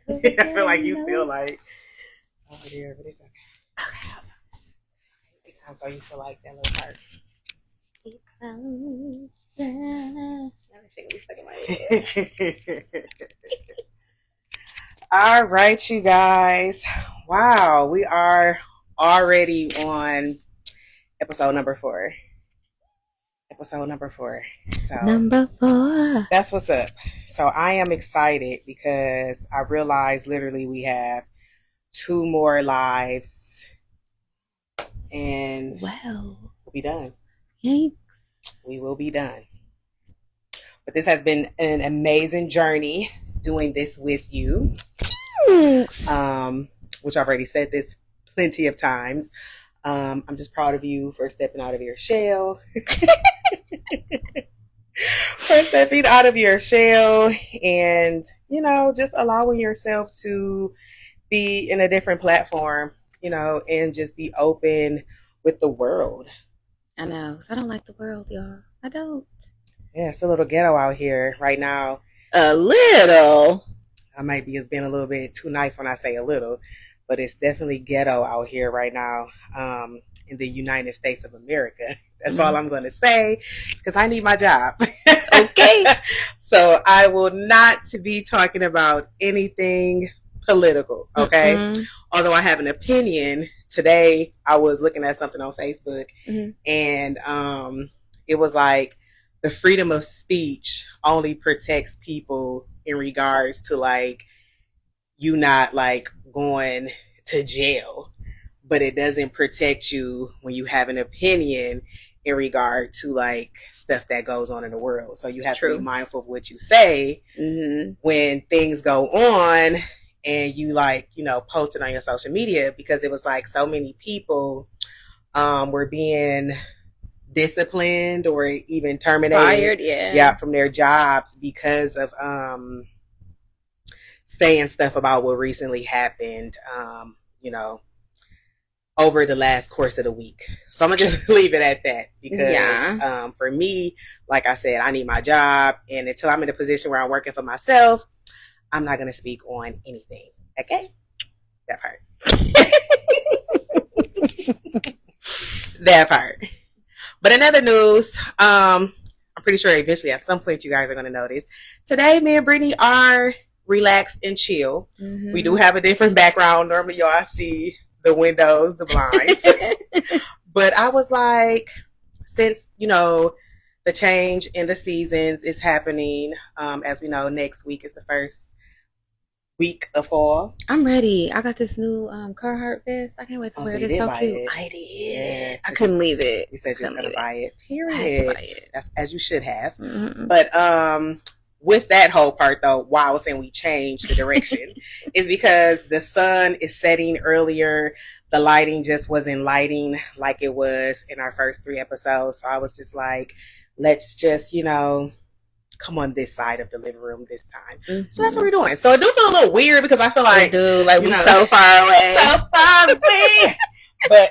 I feel like you still like, oh dear, but it's okay. Okay. I'm so used to like that little part. All right, you guys. Wow, we are already on episode number 4. Episode number 4. So Number 4. that's what's up. So I am excited because I realized literally we have 2 more lives and Wow. we'll be done. Thanks. We will be done. But this has been an amazing journey doing this with you. Which I've already said this plenty of times. I'm just proud of you for stepping out of your shell. For stepping out of your shell and, just allowing yourself to be in a different platform, and just be open with the world. I know. I don't like the world, y'all. I don't. Yeah, it's a little ghetto out here right now. A little. I might be being a little bit too nice when I say a little, but it's definitely ghetto out here right now in the United States of America. That's all I'm going to say because I need my job. Okay. So I will not be talking about anything political, okay? Although I have an opinion. Today I was looking at something on Facebook and it was like the freedom of speech only protects people in regards to like you not like going to jail, but it doesn't protect you when you have an opinion in regard to like stuff that goes on in the world. So you have to be mindful of what you say when things go on and you like, post it on your social media, because it was like so many people were being disciplined or even terminated from their jobs because of saying stuff about what recently happened over the last course of the week. So I'm gonna just leave it at that because for me, like I said, I need my job, and until I'm in a position where I'm working for myself, I'm not gonna speak on anything. Okay? That part. That part. But in other news, I'm pretty sure eventually at some point you guys are going to notice. Today, me and Brittany are relaxed and chill. We do have a different background. Normally, y'all see the windows, the blinds. But I was like, since, the change in the seasons is happening, as we know, next week is the first week of fall. I'm ready. I got this new Carhartt vest. I can't wait to wear it. It's so cute. It. I did. Yeah, I couldn't leave it. You said you was gonna buy it. Period. I had to buy it. That's as you should have. But with that whole part though, why I was saying we changed the direction is because the sun is setting earlier. The lighting just wasn't lighting like it was in our first 3 episodes. So I was just like, let's just, come on this side of the living room this time. So that's what we're doing. So it do feel a little weird because I feel like we're so far away. So far away. But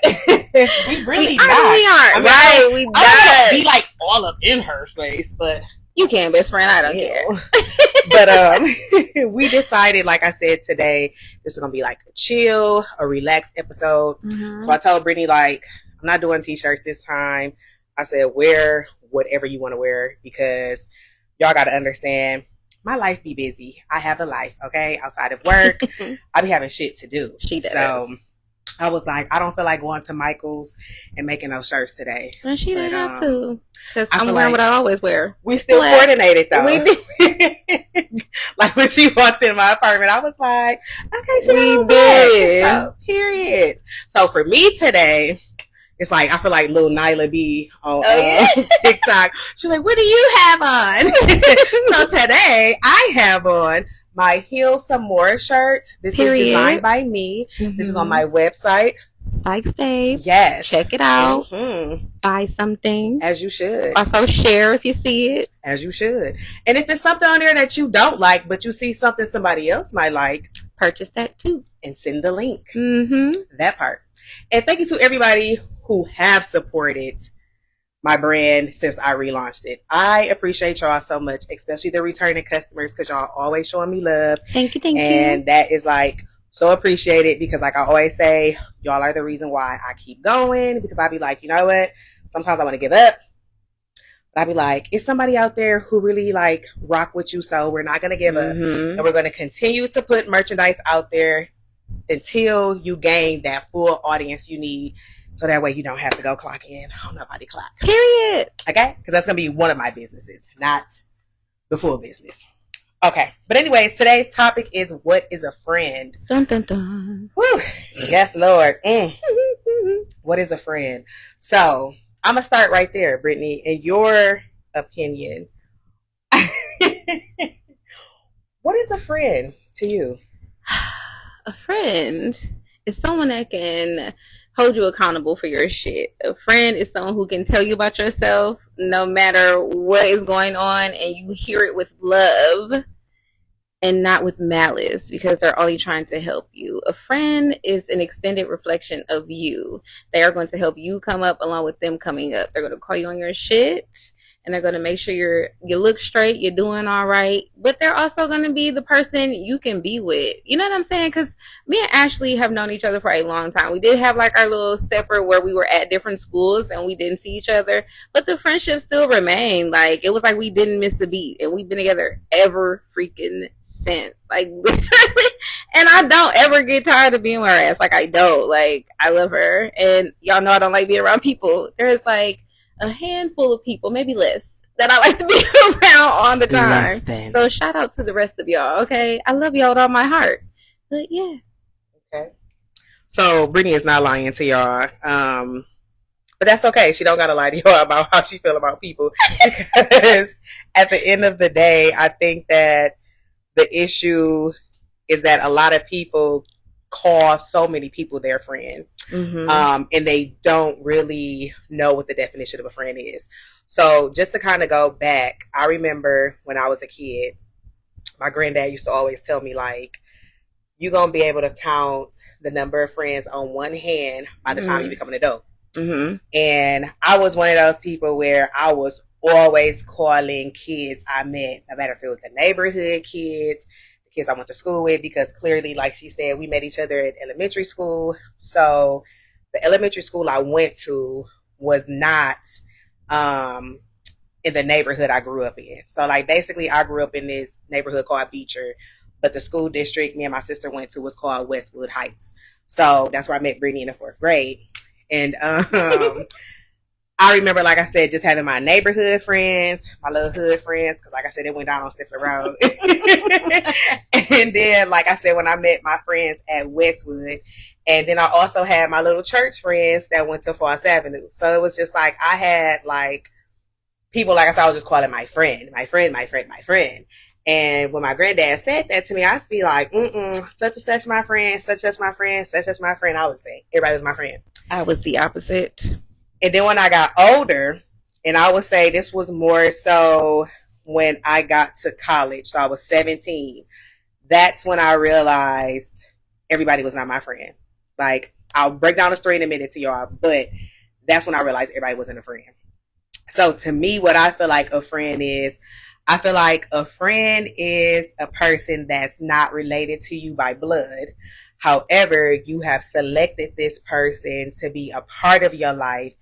we really not. We aren't. I mean, we don't be like all up in her space, but you can, best friend. I don't care. But we decided, like I said today, this is gonna be like a chill, a relaxed episode. So I told Brittany, like, I'm not doing t-shirts this time. I said, wear whatever you want to wear because y'all got to understand, my life be busy. I have a life, okay? Outside of work, I be having shit to do. So I was like, I don't feel like going to Michael's and making those shirts today. And she didn't have to. Because I'm wearing what I always wear. We still coordinated though. We did. Like when she walked in my apartment, I was like, okay, we did. So, period. So for me today, it's like, I feel like little Nyla B on TikTok. She's like, what do you have on? So today, I have on my Heal Some More shirt. This is designed by me. This is on my website. PsychStabe. Yes. Check it out. Buy something. As you should. Also share if you see it. As you should. And if there's something on there that you don't like, but you see something somebody else might like, purchase that too. And send the link. That part. And thank you to everybody who have supported my brand since I relaunched it. I appreciate y'all so much, especially the returning customers, because y'all always showing me love. Thank you. And that is like so appreciated, because like I always say, y'all are the reason why I keep going, because I be like, you know what? Sometimes I want to give up. But I be like, it's somebody out there who really like rock with you, so we're not going to give up. And we're going to continue to put merchandise out there until you gain that full audience you need, so that way you don't have to go clock in on nobody clock. Period. Okay? Because that's going to be one of my businesses, not the full business. Okay. But anyways, today's topic is, what is a friend? Dun, dun, dun. Whew. Yes, Lord. What is a friend? So I'm going to start right there, Brittany. In your opinion, what is a friend to you? A friend is someone that can hold you accountable for your shit. A friend is someone who can tell you about yourself no matter what is going on, and you hear it with love and not with malice, because they're only trying to help you. A friend is an extended reflection of you. They are going to help you come up along with them coming up. They're going to call you on your shit, and they're going to make sure you look straight, you're doing all right. But they're also going to be the person you can be with. You know what I'm saying? Because me and Ashley have known each other for a long time. We did have like our little separate where we were at different schools and we didn't see each other, but the friendship still remained. Like, it was like we didn't miss a beat, and we've been together ever freaking since. Like, literally. And I don't ever get tired of being with her ass. Like, I don't. Like, I love her. And y'all know I don't like being around people. There's like a handful of people, maybe less, that I like to be around all the time. So shout out to the rest of y'all, okay? I love y'all with all my heart. But yeah. Okay. So Brittany is not lying to y'all. But that's okay. She don't gotta lie to y'all about how she feel about people. Because at the end of the day, I think that the issue is that a lot of people call so many people their friend. And they don't really know what the definition of a friend is. So just to kind of go back, I remember when I was a kid, my granddad used to always tell me, like, you're going to be able to count the number of friends on one hand by the time you become an adult. And I was one of those people where I was always calling kids I met, no matter if it was the neighborhood kids, kids I went to school with, because clearly, like she said, we met each other at elementary school. So the elementary school I went to was not in the neighborhood I grew up in. So like basically I grew up in this neighborhood called Beecher, but the school district me and my sister went to was called Westwood Heights. So that's where I met Brittany in the 4th grade. And I remember, like I said, just having my neighborhood friends, my little hood friends, because like I said, it went down on Stifler Road. And then, like I said, when I met my friends at Westwood, and then I also had my little church friends that went to Foss Avenue. So it was just like, I had like people, like I said, I was just calling my friend. And when my granddad said that to me, I'd be like, such and such my friend, such and such my friend, such and such my friend. I would say, everybody was my friend. I was the opposite. And then when I got older, and I would say this was more so when I got to college, so I was 17, that's when I realized everybody was not my friend. Like, I'll break down the story in a minute to y'all, but that's when I realized everybody wasn't a friend. So to me, what I feel like a friend is, I feel like a friend is a person that's not related to you by blood. However, you have selected this person to be a part of your life,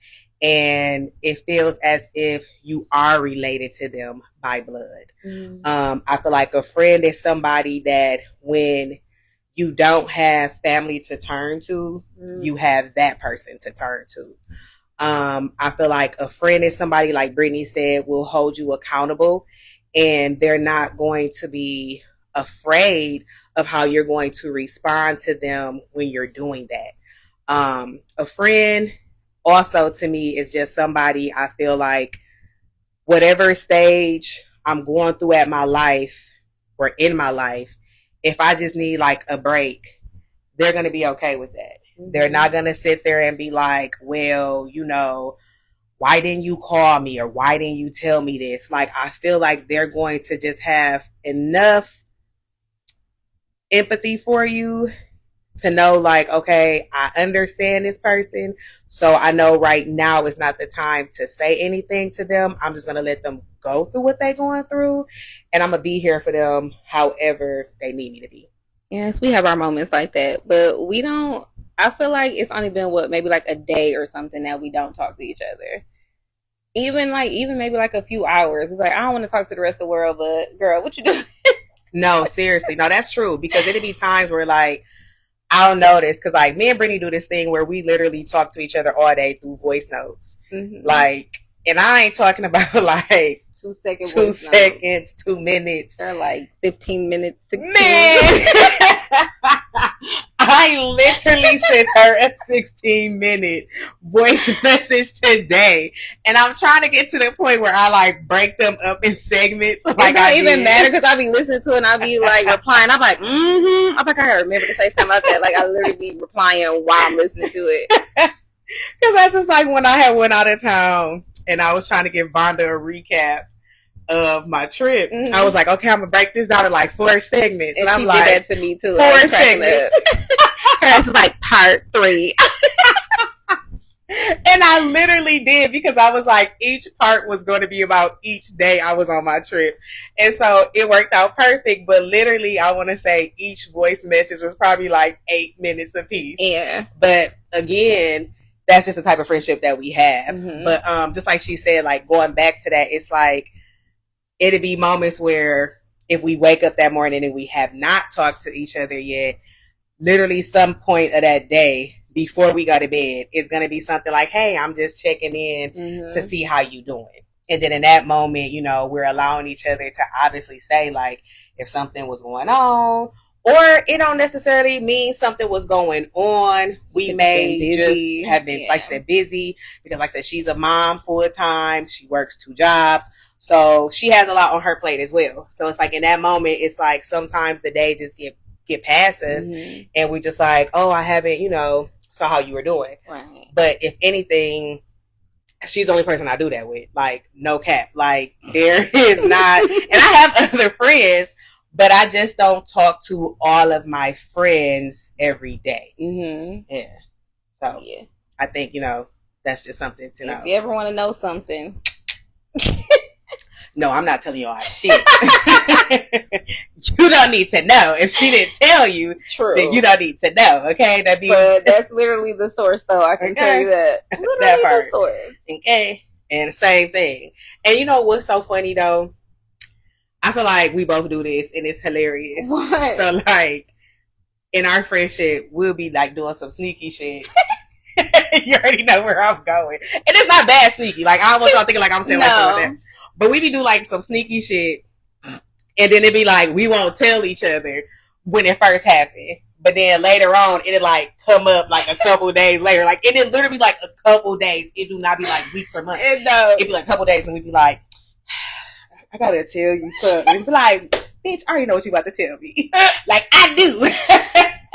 and it feels as if you are related to them by blood. I feel like a friend is somebody that when you don't have family to turn to, you have that person to turn to. I feel like a friend is somebody, like Brittany said, will hold you accountable, and they're not going to be afraid of how you're going to respond to them when you're doing that. A friend also to me is just somebody, I feel like whatever stage I'm going through at my life or in my life, if I just need like a break, they're going to be okay with that. They're not going to sit there and be like, well, you know, why didn't you call me, or why didn't you tell me this? Like, I feel like they're going to just have enough empathy for you to know like, okay, I understand this person. So I know right now is not the time to say anything to them. I'm just going to let them go through what they're going through. And I'm going to be here for them however they need me to be. Yes, we have our moments like that, but we don't. I feel like it's only been maybe like a day or something that we don't talk to each other. Even maybe like a few hours. It's like, I don't want to talk to the rest of the world, but girl, what you doing? No, seriously. No, that's true. Because it'd be times where like, I'll notice because like me and Brittany do this thing where we literally talk to each other all day through voice notes. Mm-hmm. Like, and I ain't talking about like 2 seconds, 2 minutes. They're like 15 minutes. 16 Man, I literally sent her a 16-minute voice message today, and I'm trying to get to the point where I like break them up in segments. Like, it don't even matter because I be listening to it and I be like replying. I'm like, I'm like, I remember to say something about that. Like, I literally be replying while I'm listening to it. Because that's just like when I had went out of town and I was trying to give Vonda a recap of my trip. Mm-hmm. I was like, okay, I'm gonna break this down to like 4 segments. And I'm she like, did that to me too. 4 segments. Hers is like part 3. And I literally did because I was like, each part was going to be about each day I was on my trip. And so it worked out perfect. But literally, I want to say each voice message was probably like 8 minutes apiece. Yeah. But again, that's just the type of friendship that we have. Mm-hmm. But just like she said, like going back to that, it's like, it'd be moments where if we wake up that morning and we have not talked to each other yet, literally some point of that day before we go to bed is going to be something like, hey, I'm just checking in to see how you doing. And then in that moment, you know, we're allowing each other to obviously say like if something was going on, or it don't necessarily mean something was going on. We may just have been, like I said, busy because like I said, she's a mom full time. She works 2 jobs. So she has a lot on her plate as well. So it's like in that moment, it's like sometimes the day just get past us and we just like, oh, I haven't, you know, saw how you were doing. Right. But if anything, she's the only person I do that with. Like, no cap. Like, there is not, and I have other friends, but I just don't talk to all of my friends every day. Mm-hmm. Yeah. So yeah. I think, you know, that's just something to know. If you ever want to know something. No, I'm not telling you all shit. You don't need to know. If she didn't tell you, true, then you don't need to know. Okay, but that's literally the source, though. I can tell you that. Literally that part. The source. Okay, and the same thing. And you know what's so funny though? I feel like we both do this, and it's hilarious. What? So like in our friendship, we'll be like doing some sneaky shit. You already know where I'm going, and it's not bad sneaky. Like I don't want y'all thinking like I'm saying like that. But we be do like some sneaky shit, and then it be like we won't tell each other when it first happened. But then later on, it'll like come up like a couple days later. Like it'll literally be like a couple days. It do not be like weeks or months. It'd be like a couple days, and we'd be like, I gotta tell you something. It'd be like, bitch, I already know what you about to tell me. Like I do.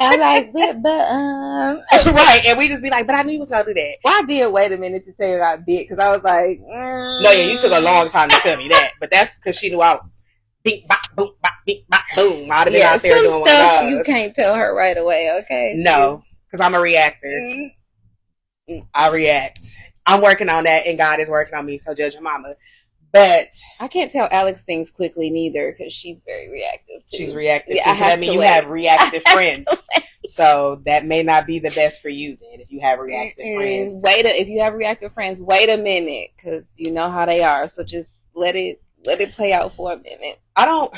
I'm like, but right, and we just be like, but I knew you was gonna do that. Well, I did wait a minute to tell you I bit because I was like, no, yeah, you took a long time to tell me that, but that's because she knew I beep bop boom bop beep bop boom. I'd have been out there doing stuff one of those. You can't tell her right away, okay? No, because I'm a reactor. I react. I'm working on that, and God is working on me. So judge your mama. But I can't tell Alex things quickly neither because she's very reactive too. She's reactive too. So that means you have reactive friends. So that may not be the best for you then if you have reactive friends. If you have reactive friends, wait a minute because you know how they are. So just let it play out for a minute. I don't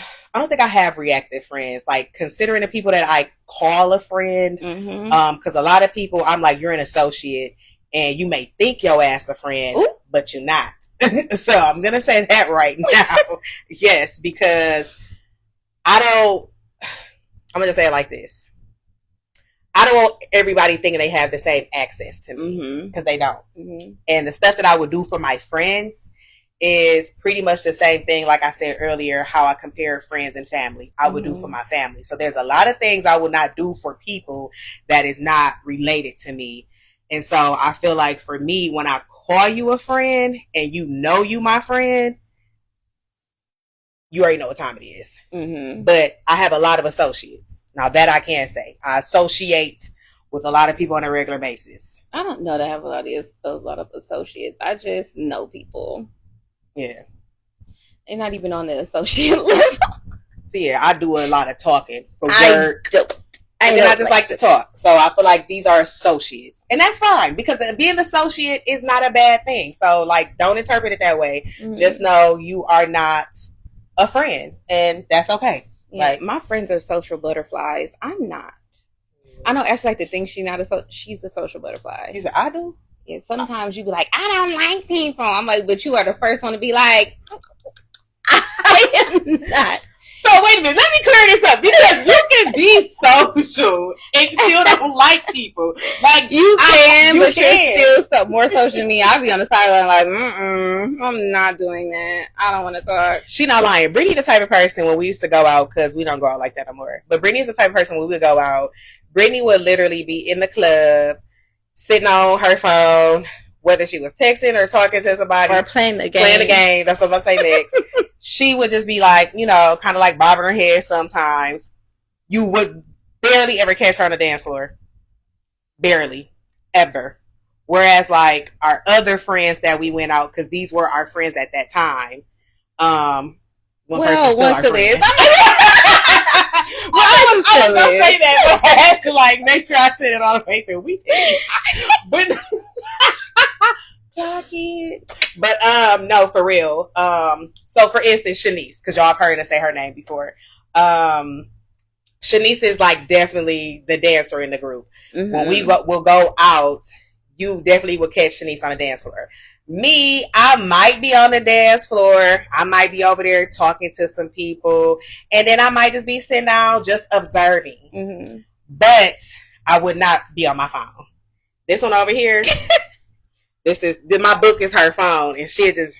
think I have reactive friends. Like considering the people that I call a friend, because a lot of people I'm like, you're an associate and you may think your ass a friend, but you're not. So I'm gonna say that right now. Yes, because I'm gonna just say it like this. I don't want everybody thinking they have the same access to me because they don't. And the stuff that I would do for my friends is pretty much the same thing, like I said earlier, how I compare friends and family. I would do for my family. So there's a lot of things I would not do for people that is not related to me. And so I feel like for me, when I call you a friend and you know you my friend, you already know what time it is. Mm-hmm. But I have a lot of associates. Now that I can say. I associate with a lot of people on a regular basis. I don't know that I have a lot of associates. I just know people. Yeah. They're not even on the associate level. So yeah, I do a lot of talking for work. And then I just like to talk. So I feel like these are associates. And that's fine because being an associate is not a bad thing. So like, don't interpret it that way. Mm-hmm. Just know you are not a friend and that's okay. Yeah, like my friends are social butterflies. I'm not. I know Ashley like to think she's a social butterfly. He said, I do? Yeah, sometimes you be like, I don't like people. I'm like, but you are the first one to be like, I am not. So wait a minute, let me clear this up because you can be social and still don't like people. Like you can, but you're still more social than me. I'll be on the sideline like, I'm not doing that. I don't want to talk. She not lying. Brittany the type of person when we used to go out, because we don't go out like that no more. But Brittany's the type of person when we would go out, Brittany would literally be in the club, sitting on her phone, whether she was texting or talking to somebody. Or playing the game. That's what I'm going to say next. She would just be like, you know, kind of like bobbing her head sometimes. You would barely ever catch her on the dance floor. Barely. Ever. Whereas, like, our other friends that we went out, because these were our friends at that time. Once it is. I was going to say that, but I had to, like, make sure I said it all the way through. We did. But... But no, for real. So for instance, Shanice, because y'all have heard us say her name before. Shanice is like definitely the dancer in the group. Mm-hmm. When we'll go out, you definitely will catch Shanice on the dance floor. Me, I might be on the dance floor. I might be over there talking to some people, and then I might just be sitting down just observing. Mm-hmm. But I would not be on my phone. This one over here. My book is her phone, and she just.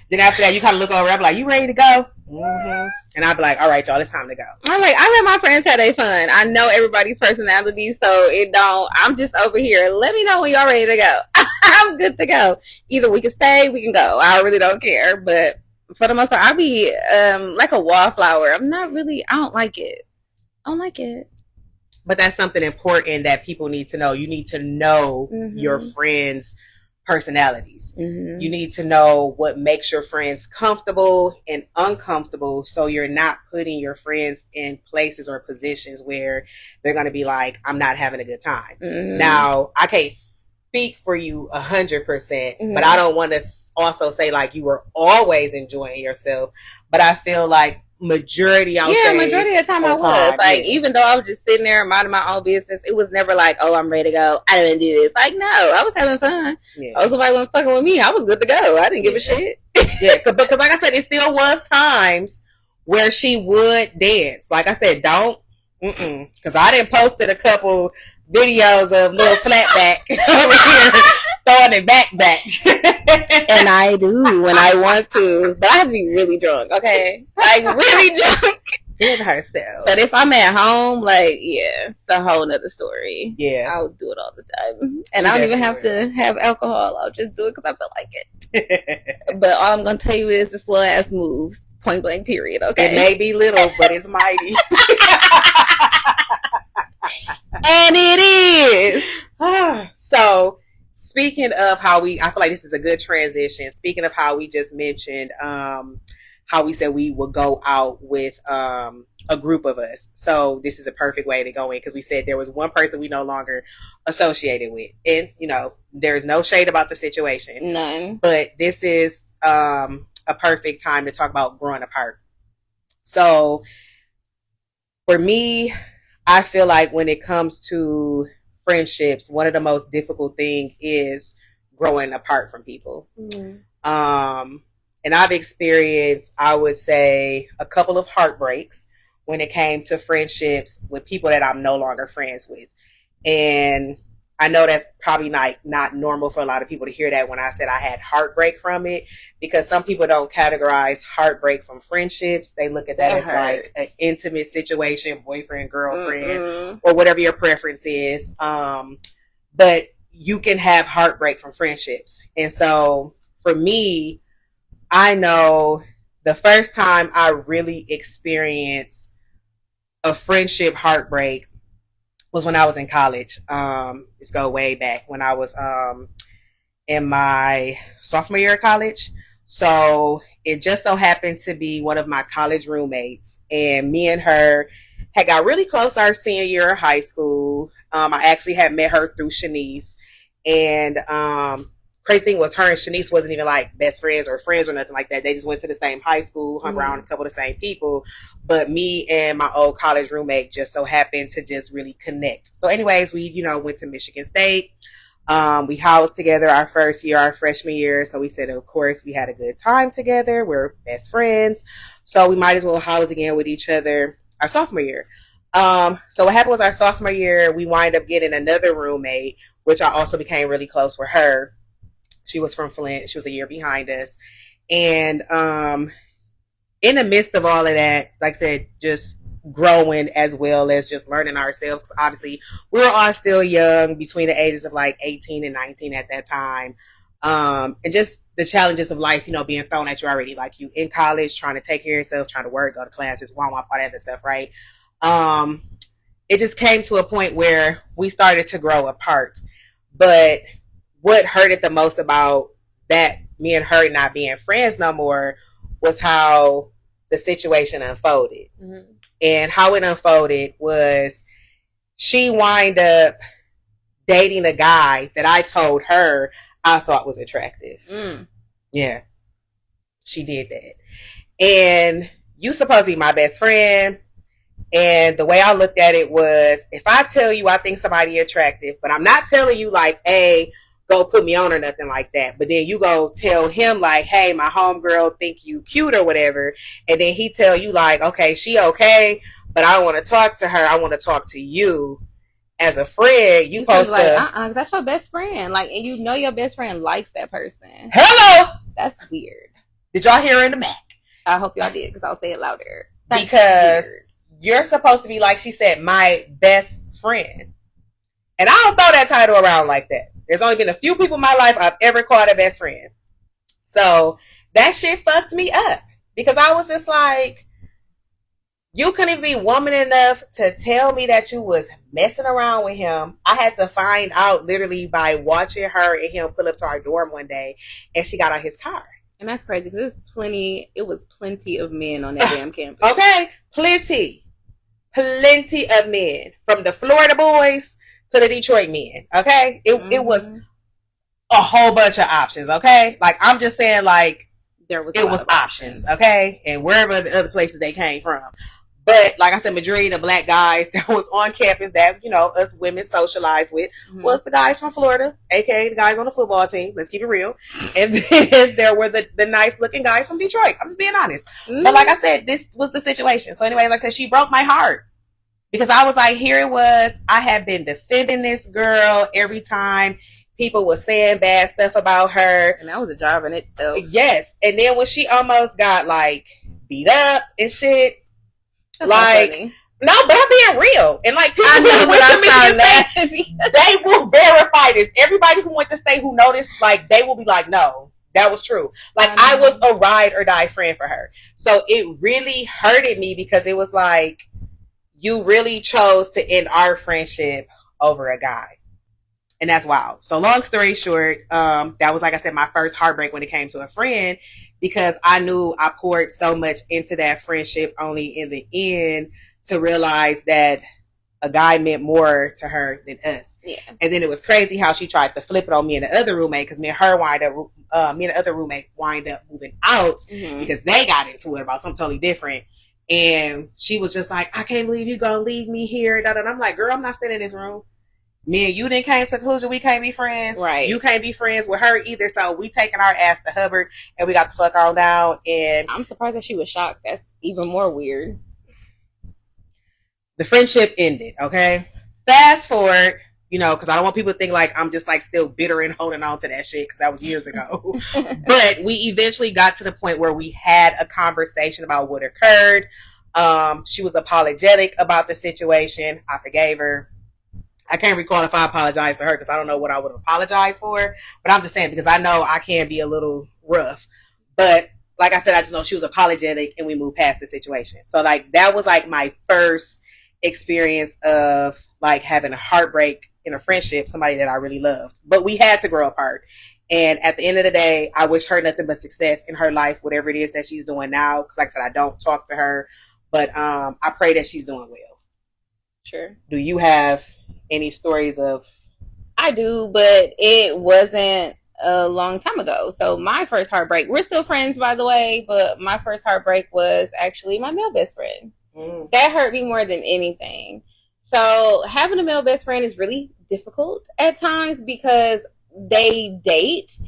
Then after that, you kind of look over. I'm like, "You ready to go?" Mm-hmm. And I'll be like, "All right, y'all, it's time to go." I'm like, I let my friends have their fun. I know everybody's personality, so it don't. I'm just over here. Let me know when y'all ready to go. I'm good to go. Either we can stay, we can go. I really don't care. But for the most part, I'll be like a wallflower. I don't like it. I don't like it. But that's something important that people need to know. You need to know mm-hmm. your friends' personalities. Mm-hmm. You need to know what makes your friends comfortable and uncomfortable, so you're not putting your friends in places or positions where they're going to be like, I'm not having a good time. Mm-hmm. Now, I can't speak for you 100%, mm-hmm. but I don't want to also say like you were always enjoying yourself. But I feel like majority of the time I was. Like, even though I was just sitting there minding my own business, it was never like, oh, I'm ready to go. I didn't do this. Like, no, I was having fun. Yeah. Oh, somebody wasn't fucking with me. I was good to go. I didn't give a shit. Yeah, because like I said, it still was times where she would dance. Like I said, don't. Because I didn't posted a couple videos of little flatback over here throwing it back. And I do when I want to. But I have to be really drunk, okay? Like, really drunk. In herself. But if I'm at home, like, yeah, it's a whole nother story. Yeah. I'll do it all the time. And I don't even have to have alcohol. I'll just do it because I feel like it. But all I'm going to tell you is this little ass moves. Point blank, period, okay? It may be little, but it's mighty. And it is. So, speaking of how I feel like this is a good transition. Speaking of how we just mentioned, how we said we would go out with a group of us. So this is a perfect way to go in, because we said there was one person we no longer associated with. And, you know, there's no shade about the situation. None. But this is a perfect time to talk about growing apart. So for me, I feel like when it comes to friendships, one of the most difficult things is growing apart from people. Mm-hmm. And I've experienced, I would say, a couple of heartbreaks when it came to friendships with people that I'm no longer friends with. And I know that's probably not normal for a lot of people to hear that when I said I had heartbreak from it, because some people don't categorize heartbreak from friendships. They look at that as like an intimate situation, boyfriend, girlfriend, or whatever your preference is. But you can have heartbreak from friendships. And so for me, I know the first time I really experienced a friendship heartbreak was when I was in college. Let's go way back when I was in my sophomore year of college. So it just so happened to be one of my college roommates, and me and her had got really close our senior year of high school. I actually had met her through Shanice, and crazy thing was her and Shanice wasn't even like best friends or friends or nothing like that. They just went to the same high school, hung around a couple of the same people. But me and my old college roommate just so happened to just really connect. So anyways, we, went to Michigan State. We housed together our first year, our freshman year. So we said, of course, we had a good time together. We're best friends. So we might as well house again with each other our sophomore year. So what happened was our sophomore year, we wind up getting another roommate, which I also became really close with her. She was from Flint. She was a year behind us. And in the midst of all of that, like I said, just growing as well as just learning ourselves. Because obviously, we were all still young, between the ages of like 18 and 19 at that time. And just the challenges of life, being thrown at you already. Like you in college, trying to take care of yourself, trying to work, go to classes, all that other stuff, right? It just came to a point where we started to grow apart. But what hurted the most about that, me and her not being friends no more, was how the situation unfolded. Mm-hmm. And how it unfolded was she wind up dating a guy that I told her I thought was attractive. Yeah, she did that. And you supposed to be my best friend. And the way I looked at it was, if I tell you I think somebody attractive, but I'm not telling you like, hey, go put me on or nothing like that. But then you go tell him like, hey, my homegirl think you cute or whatever. And then he tell you like, okay, she okay, but I don't want to talk to her. I want to talk to you as a friend. You supposed like, to, that's your best friend. Like, and your best friend likes that person. Hello. That's weird. Did y'all hear her in the back? I hope y'all did, because I'll say it louder. That's because weird. You're supposed to be, like she said, my best friend. And I don't throw that title around like that. There's only been a few people in my life I've ever called a best friend. So that shit fucked me up. Because I was just like, you couldn't even be woman enough to tell me that you was messing around with him. I had to find out literally by watching her and him pull up to our dorm one day, and she got on his car. And that's crazy, because it was plenty of men on that damn campus. Okay, plenty of men, from the Florida boys to the Detroit men. Okay, it was a whole bunch of options. Okay, like I'm just saying, like it was options. Okay, and wherever the other places they came from. But like I said, majority of the black guys that was on campus that us women socialized with was the guys from Florida, aka the guys on the football team. Let's keep it real. And then there were the nice looking guys from Detroit. I'm just being honest. But like I said, this was the situation. So anyways, like I said, she broke my heart. Because I was like, here it was. I had been defending this girl every time people were saying bad stuff about her. And that was a job in itself. Yes. And then when she almost got like beat up and shit, that's like, no, but I'm being real. And like people who went to Michigan State, they will verify this. Everybody who went to state who noticed, like, they will be like, no, that was true. Like, I was a ride or die friend for her. So it really hurted me because it was like, you really chose to end our friendship over a guy. And that's wild. So long story short, that was, like I said, my first heartbreak when it came to a friend, because I knew I poured so much into that friendship, only in the end to realize that a guy meant more to her than us. Yeah. And then it was crazy how she tried to flip it on me and the other roommate, because me and the other roommate wind up moving out because they got into it about something totally different. And she was just like, I can't believe you gonna leave me here. And I'm like, girl, I'm not staying in this room. Me and you didn't came to the conclusion we can't be friends. Right. You can't be friends with her either. So we taking our ass to Hubbard and we got the fuck on down. And I'm surprised that she was shocked. That's even more weird. The friendship ended. Okay. Fast forward, because I don't want people to think like I'm just like still bitter and holding on to that shit, because that was years ago. But we eventually got to the point where we had a conversation about what occurred. She was apologetic about the situation. I forgave her. I can't recall if I apologized to her, because I don't know what I would apologize for. But I'm just saying, because I know I can be a little rough. But like I said, I just know she was apologetic and we moved past the situation. So like that was like my first experience of like having a heartbreak in a friendship, somebody that I really loved. But we had to grow apart. And at the end of the day, I wish her nothing but success in her life, whatever it is that she's doing now. Because like I said, I don't talk to her, but I pray that she's doing well. Sure. Do you have any stories of? I do, but it wasn't a long time ago. So my first heartbreak, we're still friends, by the way, but my first heartbreak was actually my male best friend. That hurt me more than anything. So having a male best friend is really difficult at times because they date,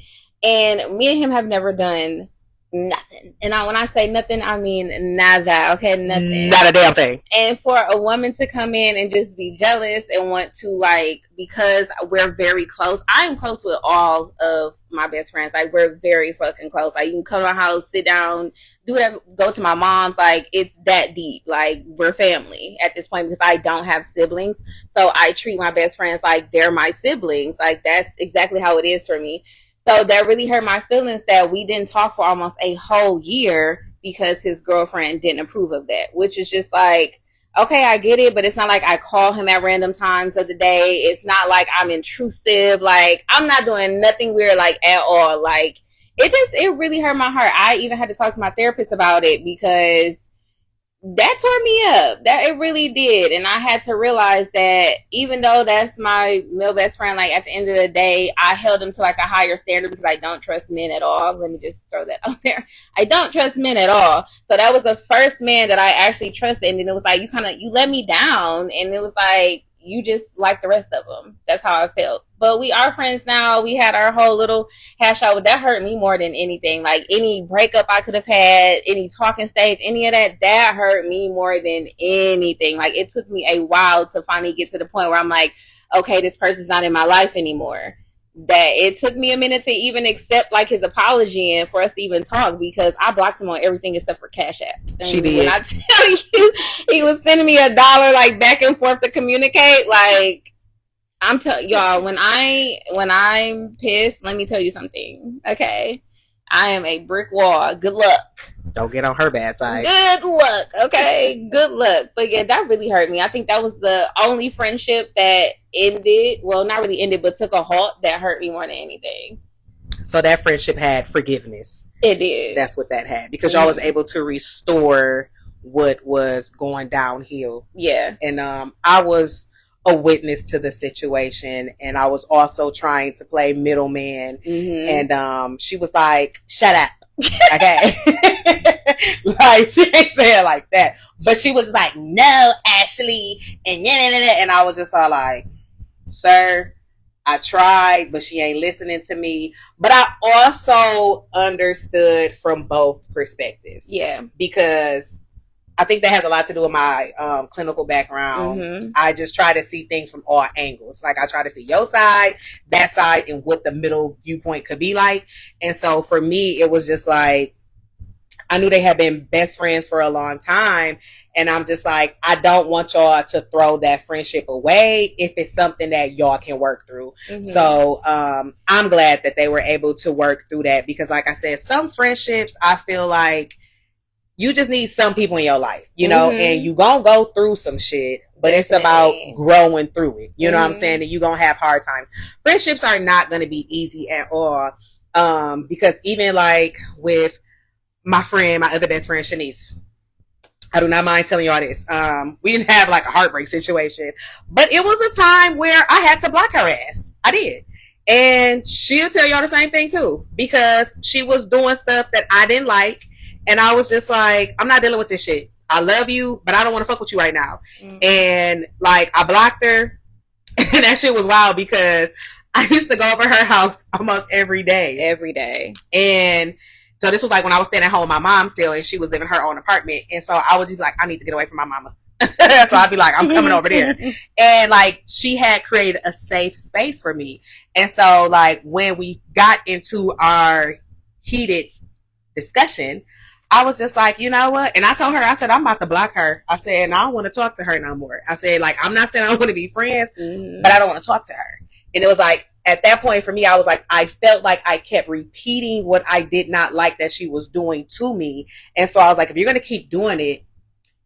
and me and him have never done nothing. And when I say nothing, I mean nada. Okay, nothing. Not a damn thing. And for a woman to come in and just be jealous and want to, like, because we're very close. I am close with all of my best friends. Like, we're very fucking close. Like, you can come to my house, sit down, do whatever, go to my mom's. Like, it's that deep. Like, we're family at this point because I don't have siblings. So I treat my best friends like they're my siblings. Like, that's exactly how it is for me. So that really hurt my feelings that we didn't talk for almost a whole year because his girlfriend didn't approve of that, which is just like, okay, I get it, but it's not like I call him at random times of the day. It's not like I'm intrusive. Like, I'm not doing nothing weird, like, at all. Like, it really hurt my heart. I even had to talk to my therapist about it because that tore me up. That it really did. And I had to realize that even though that's my male best friend, like at the end of the day, I held him to like a higher standard because I don't trust men at all. Let me just throw that out there. I don't trust men at all. So that was the first man that I actually trusted. And it was like, you let me down. And it was like, you just like the rest of them. That's how I felt. But we are friends now. We had our whole little hash out. That hurt me more than anything. Like any breakup I could have had, any talking stage, any of that hurt me more than anything. Like it took me a while to finally get to the point where I'm like, okay, this person's not in my life anymore. That it took me a minute to even accept like his apology and for us to even talk because I blocked him on everything except for Cash App. And she did. When I tell you, he was sending me $1 like back and forth to communicate. Like I'm telling y'all, when I'm pissed, let me tell you something. Okay, I am a brick wall. Good luck. Don't get on her bad side. Good luck. Okay, good luck. But yeah, that really hurt me. I think that was the only friendship that ended. Well, not really ended, but took a halt that hurt me more than anything. So that friendship had forgiveness. It did. That's what that had because y'all was able to restore what was going downhill. Yeah. And I was a witness to the situation, and I was also trying to play middleman. And she was like, "Shut up." Okay. Like she ain't say it like that, but she was like, "No, Ashley," and and I was just all like, "Sir, I tried, but she ain't listening to me." But I also understood from both perspectives. Yeah, because I think that has a lot to do with my clinical background. I just try to see things from all angles. Like I try to see your side, that side, and what the middle viewpoint could be like. And so for me, it was just like, I knew they had been best friends for a long time. And I'm just like, I don't want y'all to throw that friendship away if it's something that y'all can work through. So I'm glad that they were able to work through that because like I said, some friendships, I feel like you just need some people in your life, you know, and you gonna go through some shit, but it's about growing through it. You know what I'm saying? And you gonna have hard times. Friendships are not gonna be easy at all. Because even like with my other best friend, Shanice, I do not mind telling y'all this. We didn't have like a heartbreak situation, but it was a time where I had to block her ass. I did. And she'll tell y'all the same thing too, because she was doing stuff that I didn't like. And I was just like, I'm not dealing with this shit. I love you, but I don't want to fuck with you right now. And like, I blocked her. And that shit was wild because I used to go over her house almost every day. Every day. And so this was like when I was staying at home with my mom still, and she was living in her own apartment. And so I would just be like, I need to get away from my mama. So I'd be like, I'm coming over there. And like, she had created a safe space for me. And so like, when we got into our heated discussion, I was just like, you know what? And I told her, I said, I'm about to block her. I said, and I don't want to talk to her no more. I said, like, I'm not saying I don't want to be friends, but I don't want to talk to her. And it was like, at that point for me, I was like, I felt like I kept repeating what I did not like that she was doing to me. And so I was like, if you're going to keep doing it,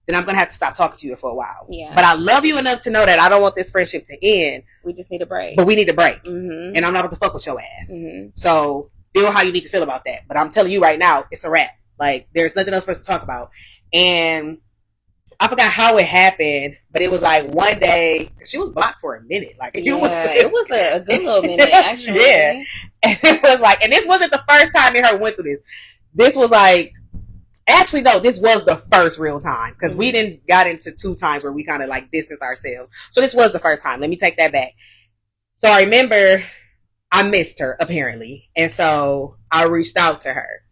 then I'm going to have to stop talking to you for a while. Yeah. But I love you enough to know that I don't want this friendship to end. We just need a break. But we need a break. Mm-hmm. And I'm not about to fuck with your ass. Mm-hmm. So feel how you need to feel about that. But I'm telling you right now, it's a wrap. Like, there's nothing else for us to talk about. And I forgot how it happened, but it was like one day, she was blocked for a minute. Like, it was a good little minute, actually. Yeah. And it was like, and this wasn't the first time me and her went through this. This was like, actually, no, this was the first real time. Because we didn't got into 2 times where we kind of like distanced ourselves. So this was the first time. Let me take that back. So I remember I missed her, apparently. And so I reached out to her.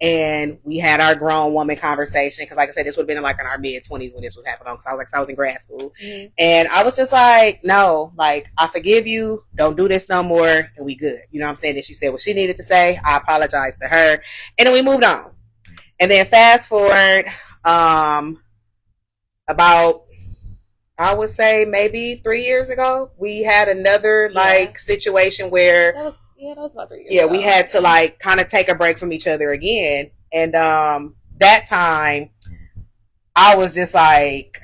And we had our grown woman conversation. Because like I said, this would have been like in our mid-20s when this was happening. Because I was in grad school. Mm-hmm. And I was just like, no, like, I forgive you. Don't do this no more. And we good. You know what I'm saying? And she said what she needed to say. I apologized to her. And then we moved on. And then fast forward about, I would say maybe 3 years ago, we had another like situation where that was about 3 years ago. We had to like kind of take a break from each other again. And that time I was just like,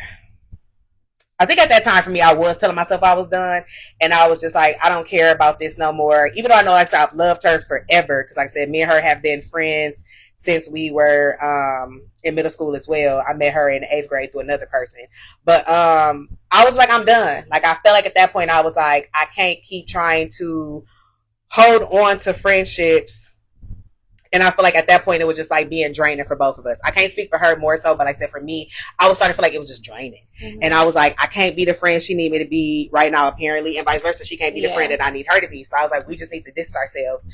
I think at that time for me, I was telling myself I was done. And I was just like, I don't care about this no more. Even though I know, like I said, I've loved her forever. Because like I said, me and her have been friends since we were in middle school as well. I met her in the 8th grade through another person. But I was like, I'm done. Like, I felt like at that point, I was like, I can't keep trying to hold on to friendships. And I feel like at that point, it was just like being draining for both of us. I can't speak for her more so, but like I said, for me, I was starting to feel like it was just draining. Mm-hmm. And I was like, I can't be the friend she needs me to be right now, apparently. And vice versa, she can't be the friend that I need her to be. So I was like, we just need to distance ourselves.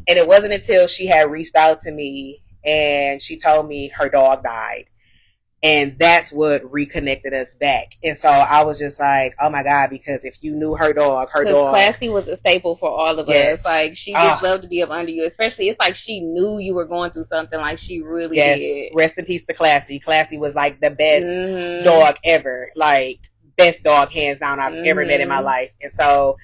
And it wasn't until she had reached out to me and she told me her dog died. And that's what reconnected us back. And so I was just like, oh my God, because if you knew her dog. Classy was a staple for all of us. Like, she just loved to be up under you. Especially, it's like she knew you were going through something. Like, she really did. Rest in peace to Classy. Classy was like the best dog ever. Like, best dog, hands down, I've ever met in my life. And so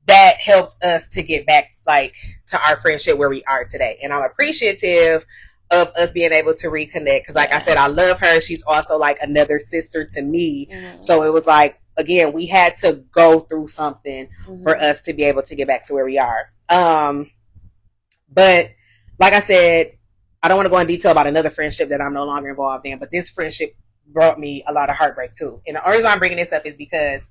that helped us to get back, like, to our friendship where we are today. And I'm appreciative of us being able to reconnect. Because like I said, I love her. She's also like another sister to me. Mm-hmm. So it was like, again, we had to go through something for us to be able to get back to where we are. But like I said, I don't want to go in detail about another friendship that I'm no longer involved in, but this friendship brought me a lot of heartbreak too. And the only reason I'm bringing this up is because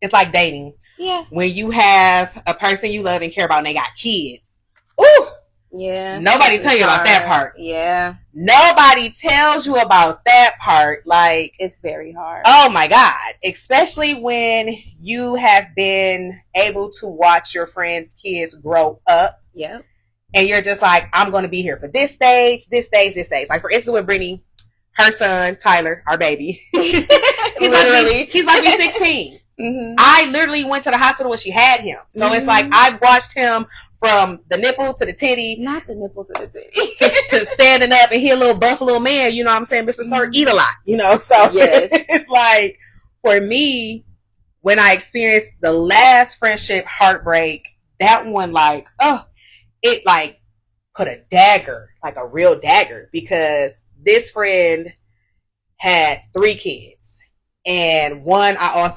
it's like dating. Yeah. When you have a person you love and care about and they got kids. Ooh! Yeah. Nobody tell you about that part. Yeah. Nobody tells you about that part. Like, it's very hard. Oh my God. Especially when you have been able to watch your friends' kids grow up. Yep. And you're just like, I'm going to be here for this stage, this stage, this stage. Like, for instance, with Brittany, her son, Tyler, our baby. he's like me 16. Mm-hmm. I literally went to the hospital when she had him. So it's like, I've watched him from the nipple to the titty. Not the nipple to the titty. to standing up and he a little buff little man, you know what I'm saying? Mr. Sir eat a lot, you know? So yes. It's like, for me, when I experienced the last friendship heartbreak, that one like, it like put a dagger, like a real dagger, because this friend had 3 kids. And one, I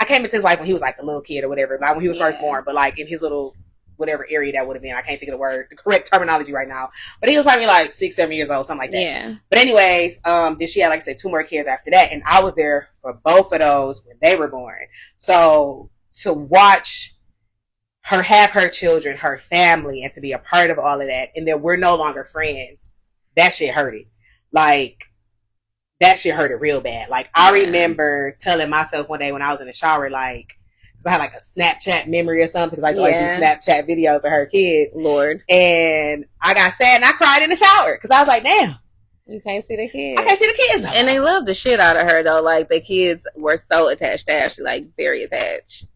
came into his life when he was like a little kid or whatever, not when he was first born, but like in his little, whatever area that would have been. I can't think of the correct terminology right now. But he was probably like 6, 7 years old, something like that. Yeah. But anyways, then she had, like I said, 2 more kids after that. And I was there for both of those when they were born. So to watch her have her children, her family, and to be a part of all of that, and then we're no longer friends, that shit hurted. Like, that shit hurted real bad. Like, I remember telling myself one day when I was in the shower, like, because I had like a Snapchat memory or something, because I used to always do Snapchat videos of her kids. Lord. And I got sad and I cried in the shower because I was like, damn. You can't see the kids. I can't see the kids no more. And they love the shit out of her, though. Like, the kids were so attached to Ashley, like, very attached.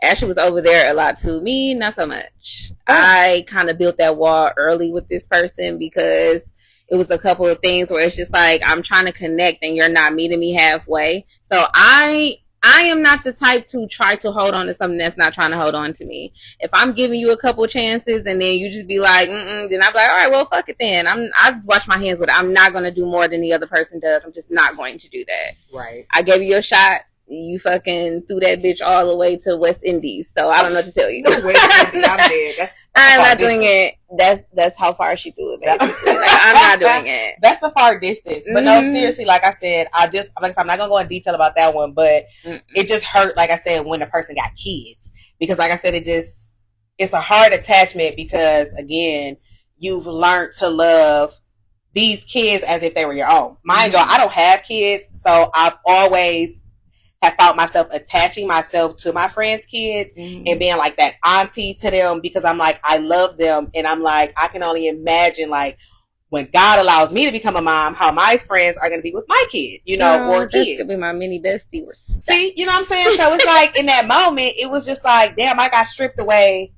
Ashley was over there a lot too. Me, not so much. I kind of built that wall early with this person because it was a couple of things where it's just like, I'm trying to connect and you're not meeting me halfway. So I I am not the type to try to hold on to something that's not trying to hold on to me. If I'm giving you a couple chances and then you just be like, then I'm like, all right, well, fuck it then. I've washed my hands with it. I'm not going to do more than the other person does. I'm just not going to do that. Right. I gave you a shot. You fucking threw that bitch all the way to West Indies. So I don't know what to tell you. I'm not doing it. That's how far she threw it, basically. Like, I'm not doing it. That's a far distance. But no, seriously, like I said, I'm not gonna go in detail about that one, but it just hurt, like I said, when the person got kids. Because like I said, it's a hard attachment because again, you've learned to love these kids as if they were your own. Mind y'all, I don't have kids, so I've always have found myself attaching myself to my friends' kids and being like that auntie to them because I'm like, I love them. And I'm like, I can only imagine like when God allows me to become a mom, how my friends are going to be with my kid, or kids. This could be my mini bestie. See, you know what I'm saying? So it's like in that moment, it was just like, damn, I got stripped away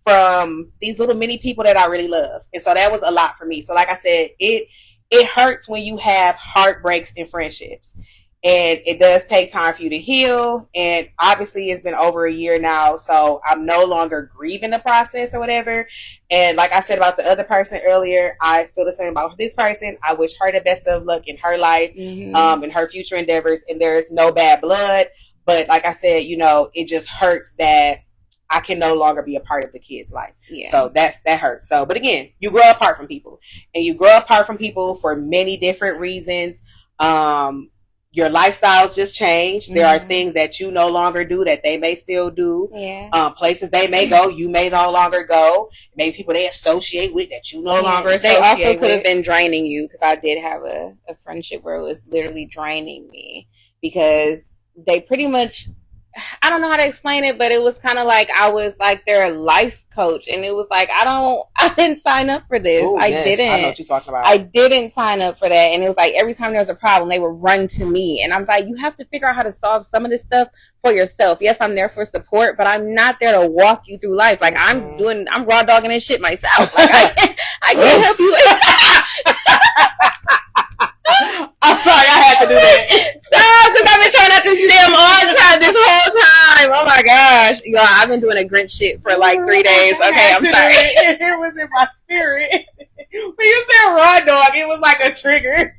from these little mini people that I really love. And so that was a lot for me. So like I said, it hurts when you have heartbreaks in friendships. And it does take time for you to heal. And obviously it's been over a year now. So I'm no longer grieving the process or whatever. And like I said about the other person earlier, I feel the same about this person. I wish her the best of luck in her life, in her future endeavors. And there is no bad blood. But like I said, it just hurts that I can no longer be a part of the kid's life. Yeah. So that hurts. So, but again, you grow apart from people. And you grow apart from people for many different reasons. Your lifestyles just change. There are things that you no longer do that they may still do. Yeah. Places they may go, you may no longer go. Maybe people they associate with that you no longer associate with. They also could have been draining you because I did have a friendship where it was literally draining me because they pretty much, I don't know how to explain it, but it was kind of like I was like their life coach, and it was like I didn't sign up for this. Ooh, I didn't. I know what you're talking about. I didn't sign up for that, and it was like every time there was a problem, they would run to me, and I'm like, you have to figure out how to solve some of this stuff for yourself. Yes, I'm there for support, but I'm not there to walk you through life. Like I'm raw dogging this shit myself. Like I can't help you. I'm sorry, I had to do that. Stop, because I've been trying not to stem all the time this whole time. Oh my gosh. Y'all, I've been doing a Grinch shit for like 3 days. Okay, I'm sorry. It was in my spirit. When you said raw dog, it was like a trigger.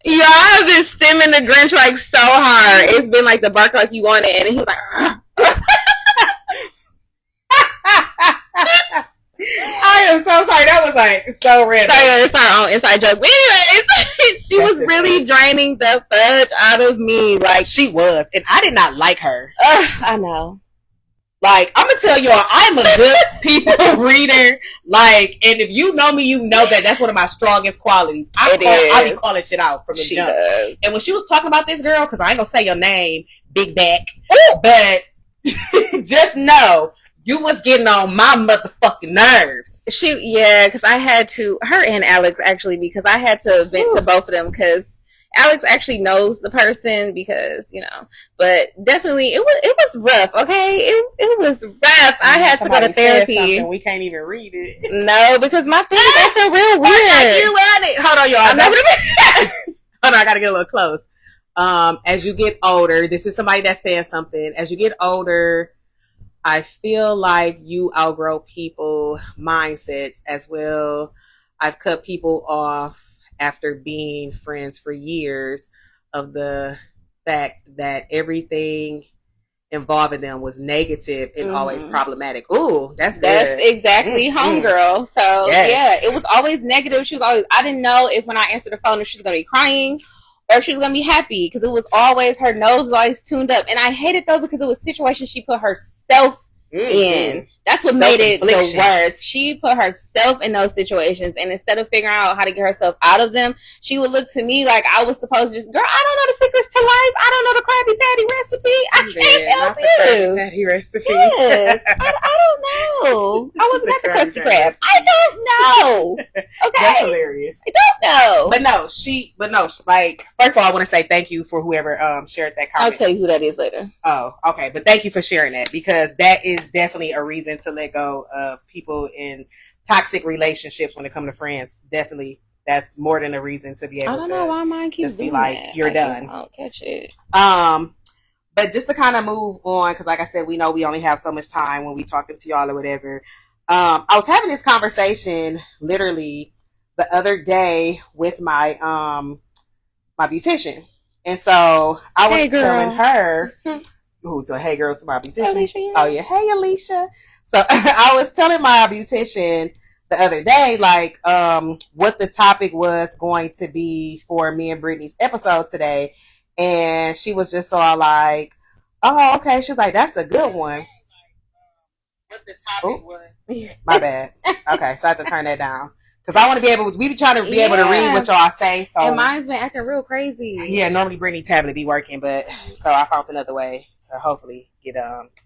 Y'all, I've been stemming the Grinch like so hard. It's been like the bark like you want it, and he's like, I am so sorry. That was like so random. Sorry, it's our own inside joke. But anyways, she was really draining the fudge out of me. Like she was, and I did not like her. I know. Like I'm gonna tell y'all, I'm a good people reader. Like, and if you know me, you know that's one of my strongest qualities. I be calling shit out from the jump. Does. And when she was talking about this girl, because I ain't gonna say your name, Big Back, but just know. You was getting on my motherfucking nerves. Because I had to, her and Alex actually, because I had to vent to both of them because Alex actually knows the person because, but definitely it was rough, okay? It was rough. I had to go to therapy. We can't even read it. No, because my thing is feel real weird. You at it. Hold on, y'all. Hold on, I gotta get a little close. As you get older, this is somebody that's saying something. As you get older, I feel like you outgrow people mindsets as well. I've cut people off after being friends for years of the fact that everything involving them was negative and always problematic. Ooh, that's good. That's exactly homegirl. So yes. Yeah, it was always negative. She was always, I didn't know if when I answered the phone if she was going to be crying or if she was going to be happy because it was always, her nose was always tuned up. And I hated though because it was situations she put herself in. That's what made it the worst. She put herself in those situations, and instead of figuring out how to get herself out of them, she would look to me like I was supposed to just, girl, I don't know the secrets to life. I don't know the Krabby Patty recipe. I can't help you. Krabby Patty recipe. Yes. I don't know. I wasn't at the Krusty Krab. I don't know. Okay. That's hilarious. I don't know. But no, like, first of all, I want to say thank you for whoever shared that comment. I'll tell you who that is later. Oh, okay. But thank you for sharing that because that is definitely a reason to let go of people in toxic relationships when it comes to friends. Definitely that's more than a reason to be able to. I don't know why mine keeps just be like, that. you're done. I don't catch it. But just to kind of move on, because like I said, we know we only have so much time when we talking to y'all or whatever. I was having this conversation literally the other day with my my beautician, and so I was telling her, hey girl, to my beautician. Alicia, yeah. Oh yeah, hey Alicia. So I was telling my beautician the other day, like, what the topic was going to be for me and Brittany's episode today. And she was just all like, oh, okay. She's like, that's a good one. What the topic was. My bad. Okay, so I have to turn that down. Because I want to be able to, we be trying to be able to read what y'all say. So, and mine's been acting real crazy. Yeah, normally Brittany's tablet be working, but so I found another way to hopefully get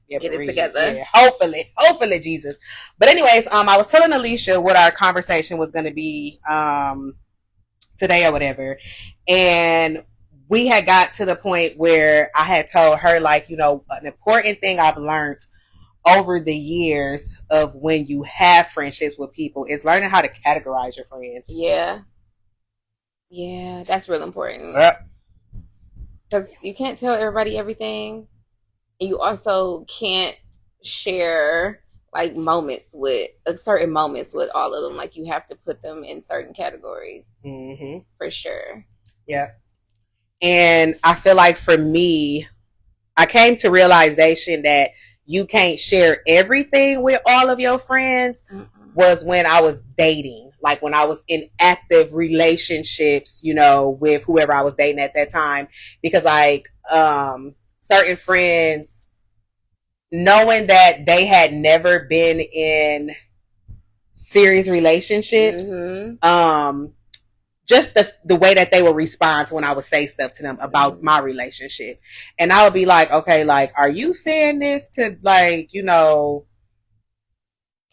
it together. Yeah, hopefully Jesus. But anyways, I was telling Alicia what our conversation was going to be today or whatever, and we had got to the point where I had told her, like, you know, an important thing I've learned over the years of when you have friendships with people is learning how to categorize your friends. Yeah, that's real important. Because you can't tell everybody everything, and you also can't share like certain moments with all of them. Like, you have to put them in certain categories. Mm-hmm. For sure. Yeah. And I feel like for me, I came to realization that you can't share everything with all of your friends. Was when I was dating, like when I was in active relationships, you know, with whoever I was dating at that time. Because like certain friends, knowing that they had never been in serious relationships, just the way that they would respond to when I would say stuff to them about my relationship. And I would be like, okay, like, are you saying this to, like, you know,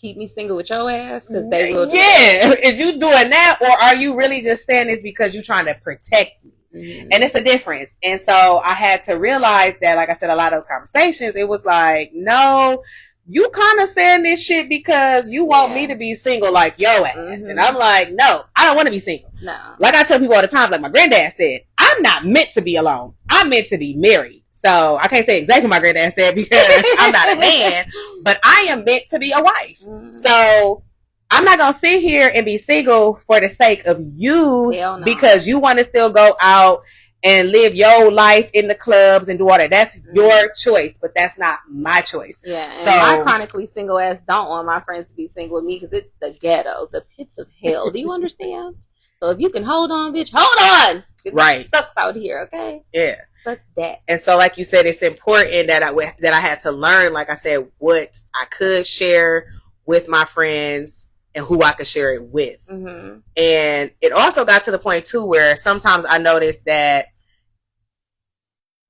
keep me single with your ass? Because they will. Yeah. Is you doing that? Or are you really just saying this because you're trying to protect me? And it's a difference. And so I had to realize that, like I said, a lot of those conversations, it was like, no, you kind of saying this shit because you want me to be single like your ass. And I'm like, no, I don't want to be single. No. Like I tell people all the time, like my granddad said, I'm not meant to be alone. I'm meant to be married. So I can't say exactly what my granddad said because I'm not a man, but I am meant to be a wife. So I'm not going to sit here and be single for the sake of you because you want to still go out and live your life in the clubs and do all that. That's your choice, but that's not my choice. Yeah, and so my chronically single ass don't want my friends to be single with me because it's the ghetto, the pits of hell. Do you understand? So if you can hold on, bitch, hold on. It sucks out here, okay? Yeah. That's that. And so, like you said, it's important that I had to learn, like I said, what I could share with my friends and who I could share it with. And it also got to the point too where sometimes I noticed that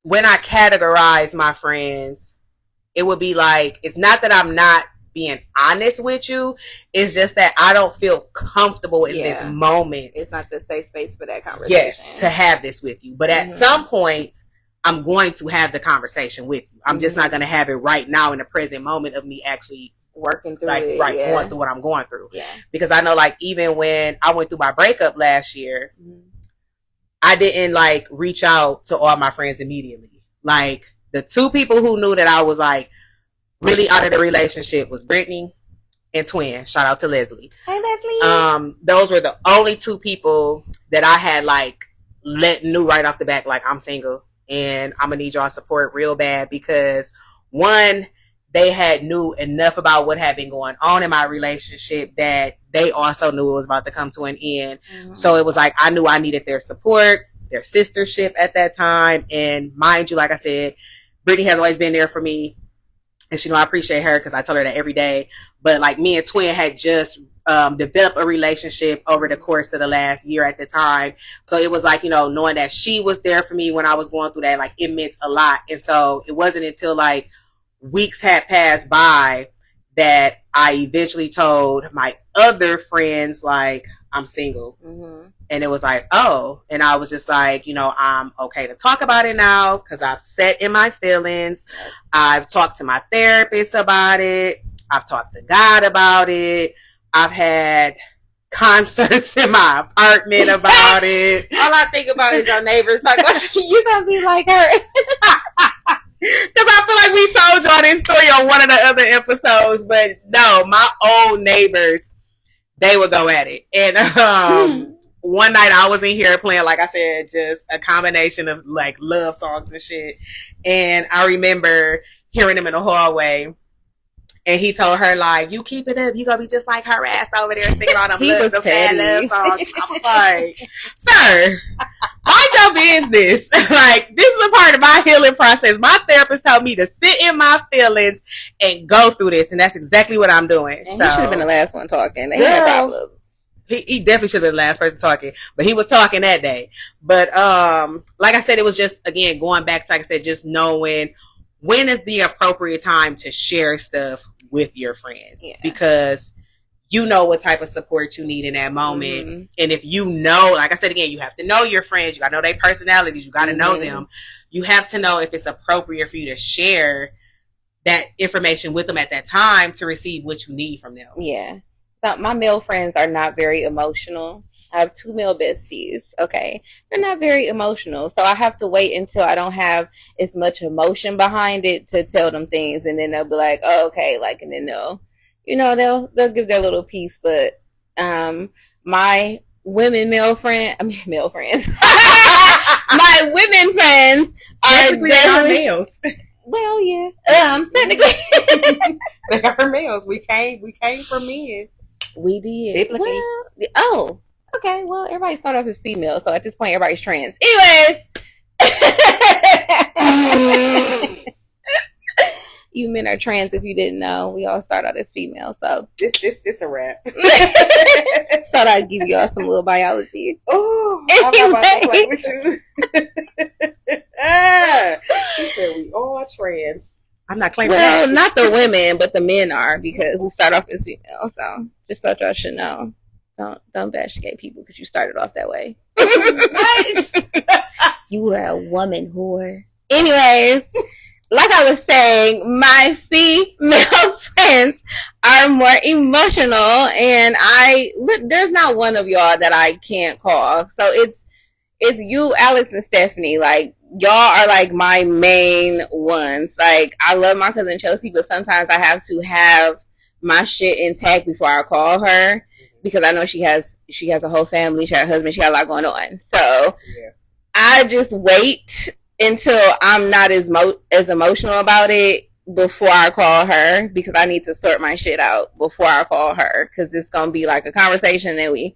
when I categorize my friends, it would be like, it's not that I'm not being honest with you, it's just that I don't feel comfortable in this moment. It's not the safe space for that conversation. Yes, to have this with you. But at some point, I'm going to have the conversation with you. I'm just not going to have it right now in the present moment of me actually working through it, going through what I'm going through. Because I know, like, even when I went through my breakup last year, I didn't like reach out to all my friends immediately. Like, the two people who knew that I was like really out of the relationship was Brittany and Twin. Shout out to Leslie. Hey, Leslie. Those were the only two people that I had like knew right off the back, like, I'm single and I'm gonna need y'all support real bad, because one, they had knew enough about what had been going on in my relationship that they also knew it was about to come to an end. So it was like, I knew I needed their support, their sistership at that time. And mind you, like I said, Brittany has always been there for me. And she know I appreciate her because I tell her that every day. But like, me and Twin had just developed a relationship over the course of the last year at the time. So it was like, you know, knowing that she was there for me when I was going through that, like, it meant a lot. And so it wasn't until like weeks had passed by that I eventually told my other friends, like, I'm single. And it was like, oh, and I was just like, you know, I'm okay to talk about it now because I've sat in my feelings. I've talked to my therapist about it. I've talked to God about it. I've had concerts in my apartment about it. All I think about is your neighbors. Like, you gonna be like her. Because I feel like we told y'all this story on one of the other episodes, but no, my old neighbors, they would go at it. And one night I was in here playing, like I said, just a combination of like love songs and shit. And I remember hearing him in the hallway. And he told her, like, you keep it up, you gonna be just like her ass over there singing all them sad love songs. I was like, sir, mind your business. Like, this is a part of my healing process. My therapist told me to sit in my feelings and go through this, and that's exactly what I'm doing. And he should have been the last one talking. They had problems. He definitely should have been the last person talking, but he was talking that day. But like I said, it was just, again, going back to, like I said, just knowing when is the appropriate time to share stuff with your friends, because you know what type of support you need in that moment. And if you know, like I said, again, you have to know your friends, you got to know their personalities, you got to know them. You have to know if it's appropriate for you to share that information with them at that time to receive what you need from them. Yeah. So my male friends are not very emotional. I have 2 male besties. Okay. They're not very emotional. So I have to wait until I don't have as much emotion behind it to tell them things. And then they'll be like, oh, okay. Like, and then they'll give their little piece. But, my male friends, my women friends are males. Well, yeah. Technically. They are males. We came from men. We did. Well, okay, well, everybody started off as female, so at this point, everybody's trans. Anyways, you men are trans if you didn't know. We all start out as female, so it's a wrap. Thought I'd give y'all some little biology. Oh, I'm not about to play with you. She said we all trans. I'm not claiming that. Well, not the women, but the men are, because we start off as female. So just thought y'all should know. Don't bash gay people because you started off that way. You were a woman whore. Anyways, like I was saying, my female friends are more emotional, and there's not one of y'all that I can't call. So it's you, Alex, and Stephanie. Like, y'all are like my main ones. Like, I love my cousin Chelsea, but sometimes I have to have my shit intact before I call her, because I know she has a whole family, she has a husband, she got a lot going on. So I just wait until I'm not as emotional about it before I call her, because I need to sort my shit out before I call her, because it's gonna be like a conversation and we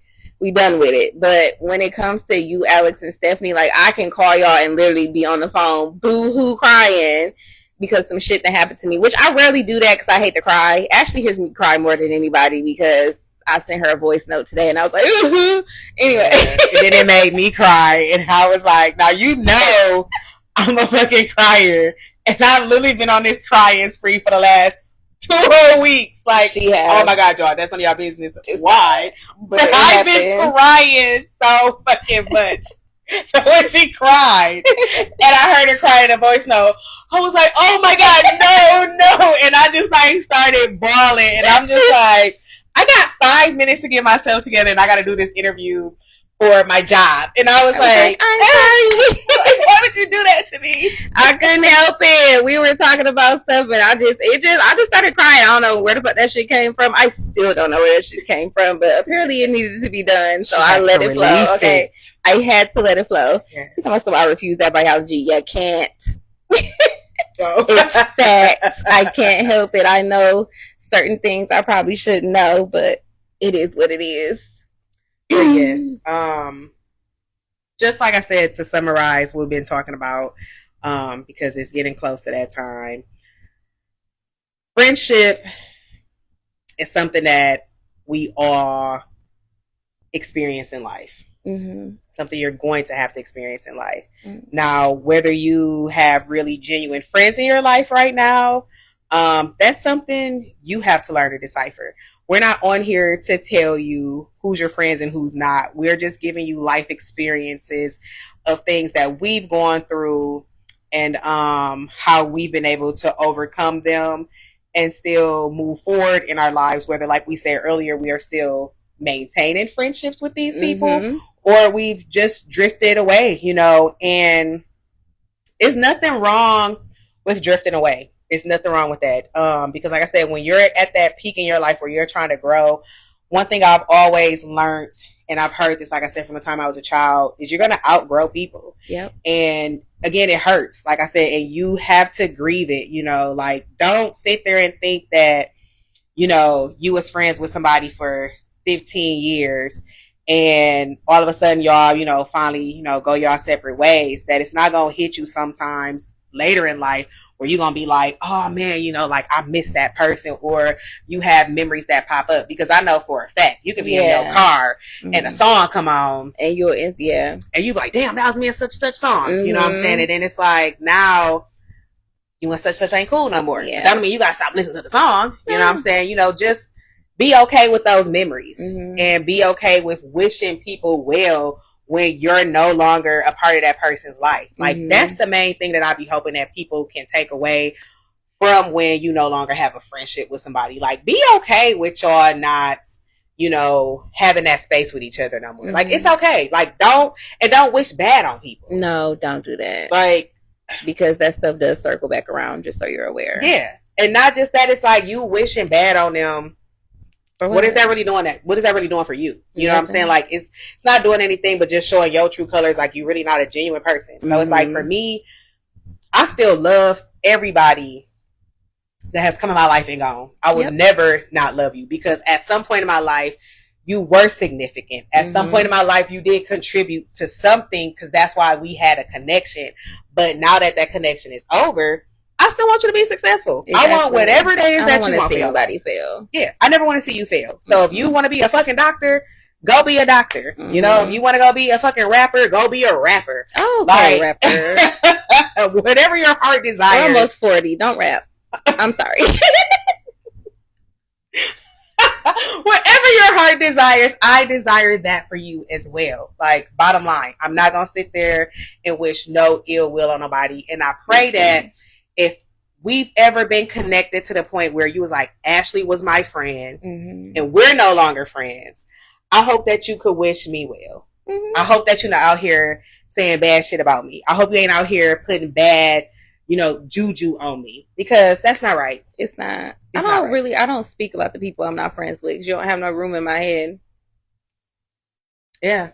done with it. But when it comes to you, Alex, and Stephanie, like, I can call y'all and literally be on the phone boo-hoo crying because some shit that happened to me, which I rarely do that because I hate to cry. Ashley hears me cry more than anybody because I sent her a voice note today and I was like, ooh. Anyway. And then it made me cry, and I was like, now you know I'm a fucking crier, and I've literally been on this crying spree for the last 2 whole weeks. Like, oh my God, y'all, that's none of y'all business. Why? But I've been crying so fucking much. So when she cried, and I heard her cry in a voice note, I was like, oh my God, no. And I just like started bawling, and I'm just like, I got 5 minutes to get myself together, and I got to do this interview for my job. And I was like, I'm sorry. Why would you do that to me? I couldn't help it. We were talking about stuff, and I just started crying. I don't know where the fuck that shit came from. I still don't know where that shit came from, but apparently it needed to be done, so I let it flow. Okay, I had to let it flow. Yes. So I refuse that biology. You can't. It's facts. I can't help it. I know certain things I probably shouldn't know, but it is what it is. Yes. Just like I said, to summarize, we've been talking about, because it's getting close to that time. Friendship is something that we all experience in life. Mm-hmm. Something you're going to have to experience in life. Mm-hmm. Now, whether you have really genuine friends in your life right now, that's something you have to learn to decipher. We're not on here to tell you who's your friends and who's not. We're just giving you life experiences of things that we've gone through, and how we've been able to overcome them and still move forward in our lives, whether, like we said earlier, we are still maintaining friendships with these people, or we've just drifted away, you know, and it's nothing wrong with drifting away. It's nothing wrong with that. Because like I said, when you're at that peak in your life where you're trying to grow, one thing I've always learned, and I've heard this, like I said, from the time I was a child, is you're going to outgrow people. Yep. And again, it hurts, like I said, and you have to grieve it, you know, like don't sit there and think that, you know, you was friends with somebody for 15 years and all of a sudden y'all, you know, finally, you know, go y'all separate ways, that it's not going to hit you sometimes later in life where you're going to be like, oh man, you know, like I miss that person, or you have memories that pop up. Because I know for a fact you can be in your car and a song come on and you'll, and you be like, damn, that was me and such song. You know what I'm saying? And then it's like, now you and such ain't cool no more. That don't mean you gotta stop listening to the song. You know what I'm saying? You know, just be okay with those memories and be okay with wishing people well when you're no longer a part of that person's life. Like that's the main thing that I be hoping that people can take away from when you no longer have a friendship with somebody. Like, be okay with y'all not, you know, having that space with each other no more. Like, it's okay. Like, don't wish bad on people. No, don't do that. Like, because that stuff does circle back around, just so you're aware. Yeah. And not just that, it's like you wishing bad on them. What is that really doing? What is that really doing for you? You know what I'm saying? Like, it's not doing anything but just showing your true colors. Like, you're really not a genuine person. So it's like, for me, I still love everybody that has come in my life and gone. I would never not love you, because at some point in my life, you were significant. At some point in my life, you did contribute to something, because that's why we had a connection. But now that connection is over, I still want you to be successful. Exactly. I want whatever it is that you want. Nobody fail. Yeah, I never want to see you fail. So if you want to be a fucking doctor, go be a doctor. You know, if you want to go be a fucking rapper, go be a rapper. Oh, okay, rapper. Whatever your heart desires. We're almost 40. Don't rap. I'm sorry. Whatever your heart desires, I desire that for you as well. Like, bottom line, I'm not going to sit there and wish no ill will on nobody. And I pray that if we've ever been connected to the point where you was like, Ashley was my friend and we're no longer friends, I hope that you could wish me well. I hope that you're not out here saying bad shit about me. I hope you ain't out here putting bad, you know, juju on me, because that's not right. It's not. I don't speak about the people I'm not friends with, because you don't have no room in my head. Yeah.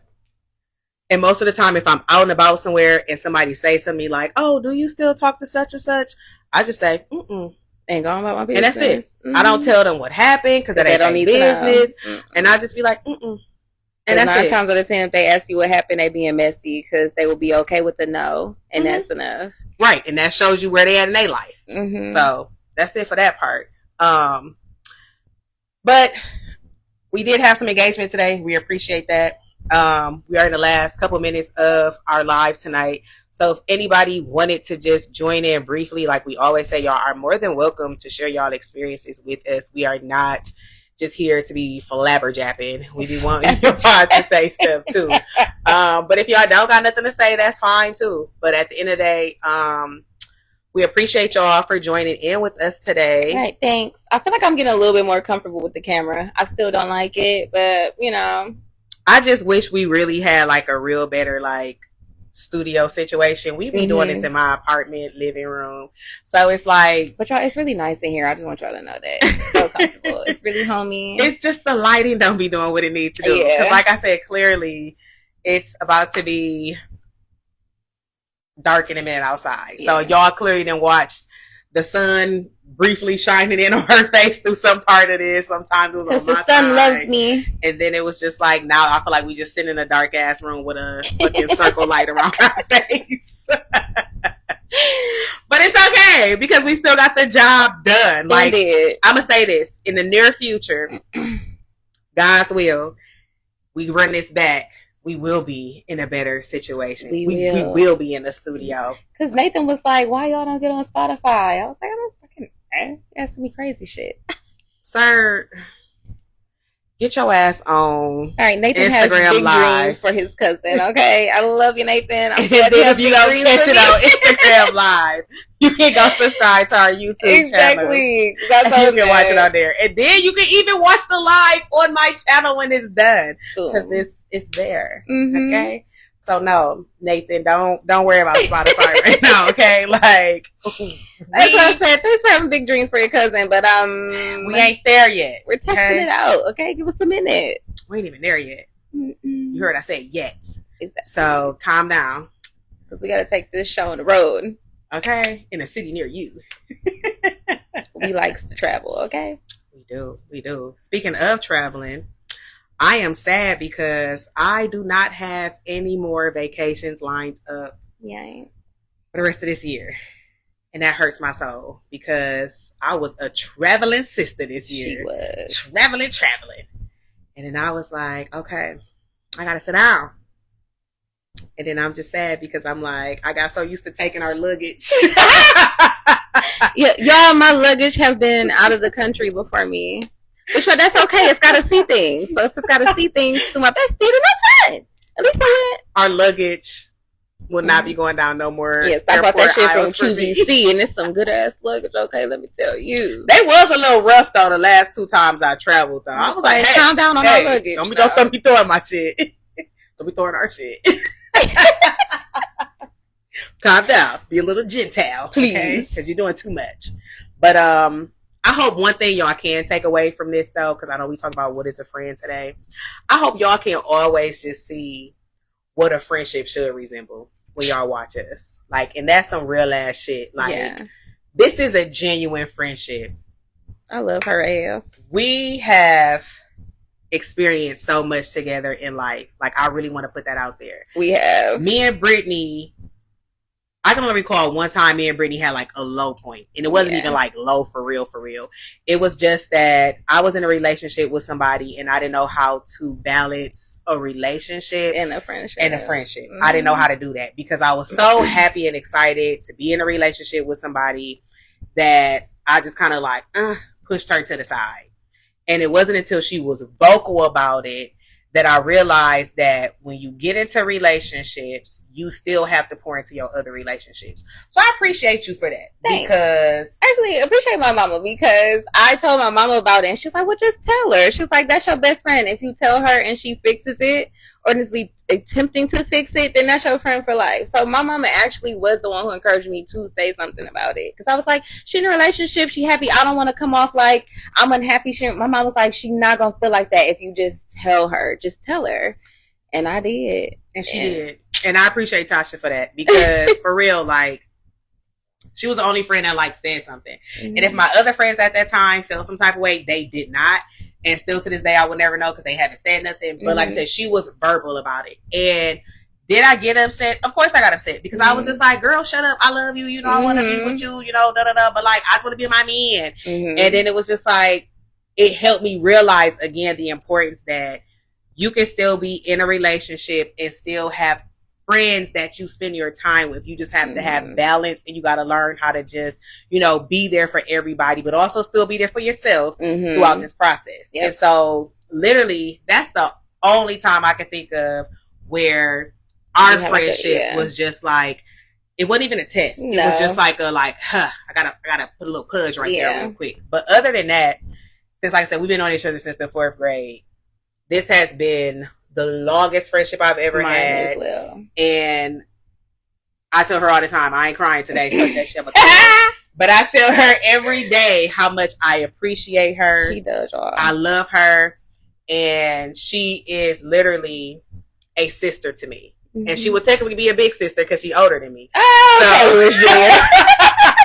And most of the time, if I'm out and about somewhere and somebody says to me like, oh, do you still talk to such and such? I just say, and go on about my business. And that's it. I don't tell them what happened, because that ain't their business. And I just be like, And that's 9 times out of 10, if they ask you what happened, they being messy, because they will be okay with the no, and that's enough. Right, and that shows you where they at in their life. So that's it for that part. But we did have some engagement today. We appreciate that. We are in the last couple minutes of our live tonight. So if anybody wanted to just join in briefly, like we always say, y'all are more than welcome to share y'all experiences with us. We are not just here to be flabberjapping. We be wanting y'all to say stuff too. But if y'all don't got nothing to say, that's fine too. But at the end of the day, we appreciate y'all for joining in with us today. All right, thanks. I feel like I'm getting a little bit more comfortable with the camera. I still don't like it, but you know, I just wish we really had like a real better like studio situation. We be doing this in my apartment living room, so it's like, but y'all, it's really nice in here. I just want y'all to know that it's so comfortable. It's really homey. It's just the lighting don't be doing what it needs to do. Because like I said, clearly it's about to be dark in a minute outside. So y'all clearly done watched the sun briefly shining in on her face through some part of this. Sometimes it was on my the sun loves me. And then it was just like, now I feel like we just sitting in a dark ass room with a fucking circle light around our face. But it's okay, because we still got the job done. Like, I'm going to say this. In the near future, God's will, we run this back, we will be in a better situation. We will be in the studio. Because Nathan was like, why y'all don't get on Spotify? I was like, I don't fucking asking me crazy shit. Sir, get your ass on. All right, Nathan Instagram has big Live dreams for his cousin. Okay, I love you, Nathan. And then if you don't catch it on Instagram Live, you can go subscribe to our YouTube channel. That's you can watch it on there. And then you can even watch the live on my channel when it's done. Because it's there. Mm-hmm. Okay? So no, Nathan, don't worry about Spotify right now, okay? Like that's what I said. Thanks for having big dreams for your cousin, but we ain't there yet. We're testing it out, okay? Give us a minute. We ain't even there yet. Mm-mm. You heard I said yet. Exactly. So calm down. Because we got to take this show on the road. Okay? In a city near you. We likes to travel, okay? We do. Speaking of traveling, I am sad because I do not have any more vacations lined up for the rest of this year. And that hurts my soul because I was a traveling sister this year. She was. Traveling. And then I was like, okay, I got to sit down. And then I'm just sad because I'm like, I got so used to taking our luggage. Yeah, y'all, my luggage have been out of the country before me. Which, that's okay. It's got to see things. So if it's got to see things through my bestie, then that's fine. At least I went. Our luggage will not be going down no more. Yes, I bought that shit from QVC, and it's some good ass luggage. Okay, let me tell you. They was a little rough though. The last 2 times I traveled though, I was like, hey, calm down on my luggage. Don't be throwing my shit. Don't be throwing our shit. Calm down. Be a little Gentile, please, because you're doing too much. But I hope one thing y'all can take away from this though, because I know we talk about what is a friend today. I hope y'all can always just see what a friendship should resemble when y'all watch us. Like, and that's some real ass shit. Like, this is a genuine friendship. I love her AF. We have experienced so much together in life. Like, I really want to put that out there. We have. Me and Brittany, I can only recall one time me and Brittany had like a low point. And it wasn't even like low for real. It was just that I was in a relationship with somebody and I didn't know how to balance a relationship and a friendship. Mm-hmm. I didn't know how to do that because I was so happy and excited to be in a relationship with somebody that I just kind of like pushed her to the side. And it wasn't until she was vocal about it that I realized that when you get into relationships, you still have to pour into your other relationships. So I appreciate you for that. Thanks. Because actually, I appreciate my mama because I told my mama about it and she was like, well, just tell her. She was like, that's your best friend. If you tell her and she fixes it, or is attempting to fix it, then that's your friend for life. So my mama actually was the one who encouraged me to say something about it. Because I was like, she in a relationship, she happy. I don't want to come off like I'm unhappy. My mom was like, she's not going to feel like that if you just tell her. Just tell her. And I did. And she did. And I appreciate Tasha for that. Because for real, like, she was the only friend that like said something. Mm-hmm. And if my other friends at that time felt some type of way, they did not. And still to this day, I would never know because they haven't said nothing. But like I said, she was verbal about it. And did I get upset? Of course I got upset because I was just like, girl, shut up. I love you. You know, I want to be with you, you know, But like, I just want to be my man. And then it was just like, it helped me realize again, the importance that you can still be in a relationship and still have friends that you spend your time with. You just have to have balance and you got to learn how to just, you know, be there for everybody, but also still be there for yourself throughout this process. Yep. And so literally that's the only time I can think of where our friendship was just like, it wasn't even a test. No. It was just like I gotta put a little pudge right there real quick. But other than that, since like I said, we've been on each other since the 4th grade. This has been the longest friendship I've ever had. As well. And I tell her all the time, I ain't crying today. Fuck that shit. But I tell her every day how much I appreciate her. She does, y'all. I love her. And she is literally a sister to me. And she would technically be a big sister because she's older than me. Oh, so, okay,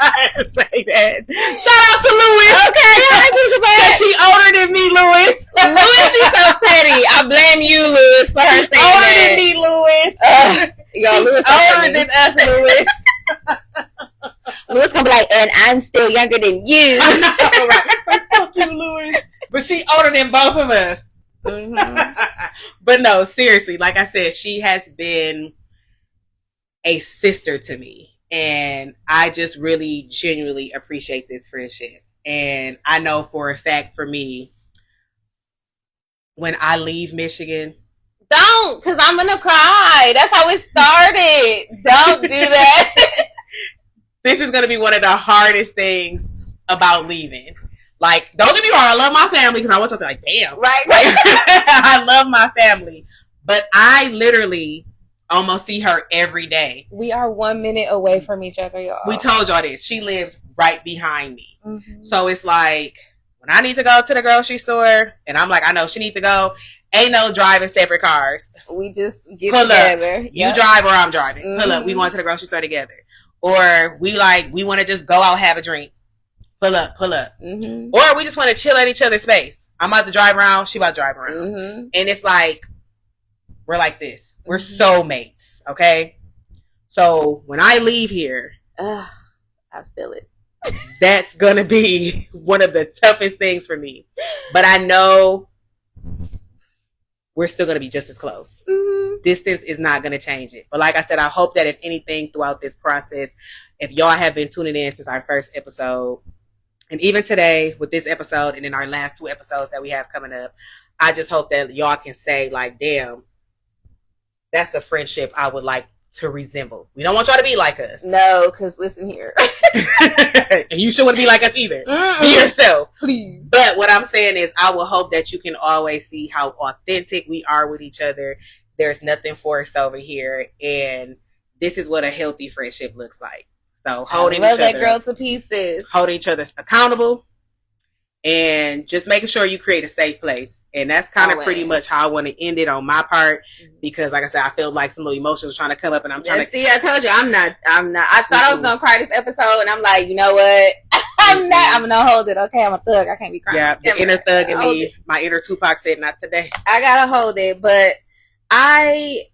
I didn't say that. Shout out to Louis. Okay, because she older than me, Louis. Louis, she's so petty. I blame you, Louis, for her saying older that. Than me, Louis. Y'all, Louis older than us, Louis. Louis gonna be like, and I'm still younger than you. Right. Fuck you, Louis. But she older than both of us. But no, seriously, like I said, she has been a sister to me. And I just really genuinely appreciate this friendship. And I know for a fact for me, when I leave Michigan. Don't, because I'm going to cry. That's how it started. Don't do that. This is going to be one of the hardest things about leaving. Like, don't get me wrong, I love my family because I want you to be like, damn. Right. I love my family. But I literally almost see her every day. We are 1 minute away from each other, y'all. We told y'all this. She lives right behind me. Mm-hmm. So it's like, when I need to go to the grocery store, and I'm like, I know she needs to go, ain't no driving separate cars. We just get together. Yep. You drive or I'm driving. Mm-hmm. Pull up. We going to the grocery store together. Or we want to just go out, have a drink. Pull up. Mm-hmm. Or we just want to chill at each other's space. I'm about to drive around. She about to drive around. Mm-hmm. And it's like, we're like this. We're soulmates. Okay. So when I leave here, I feel it. That's going to be one of the toughest things for me. But I know we're still going to be just as close. Mm-hmm. Distance is not going to change it. But like I said, I hope that if anything throughout this process, if y'all have been tuning in since our first episode, and even today with this episode and in our last 2 episodes that we have coming up, I just hope that y'all can say like, damn, that's a friendship I would like to resemble. We don't want y'all to be like us. No, because listen here. And you shouldn't be like us either. Mm-mm. Be yourself. Please. But what I'm saying is I will hope that you can always see how authentic we are with each other. There's nothing forced over here. And this is what a healthy friendship looks like. So holding each other. Love that girl to pieces. Holding each other accountable. And just making sure you create a safe place. And that's kind of pretty much how I want to end it on my part. Because like I said, I feel like some little emotions are trying to come up and I'm trying to... See, I told you, I'm not. I thought I was going to cry this episode and I'm like, you know what? I'm going to hold it. Okay, I'm a thug. I can't be crying. Yeah, the inner thug in me, my inner Tupac said, not today. I got to hold it. But I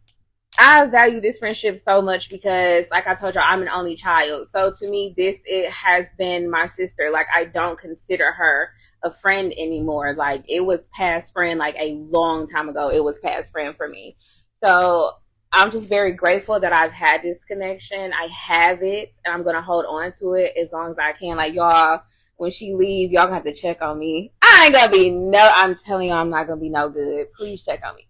value this friendship so much because, like I told you, I'm an only child. So to me, it has been my sister. Like, I don't consider her a friend anymore. Like, it was past friend, like a long time ago. It was past friend for me. So I'm just very grateful that I've had this connection. I have it, and I'm going to hold on to it as long as I can. Like, y'all, when she leave, y'all going to have to check on me. I ain't going to be I'm telling you, I'm not going to be no good. Please check on me.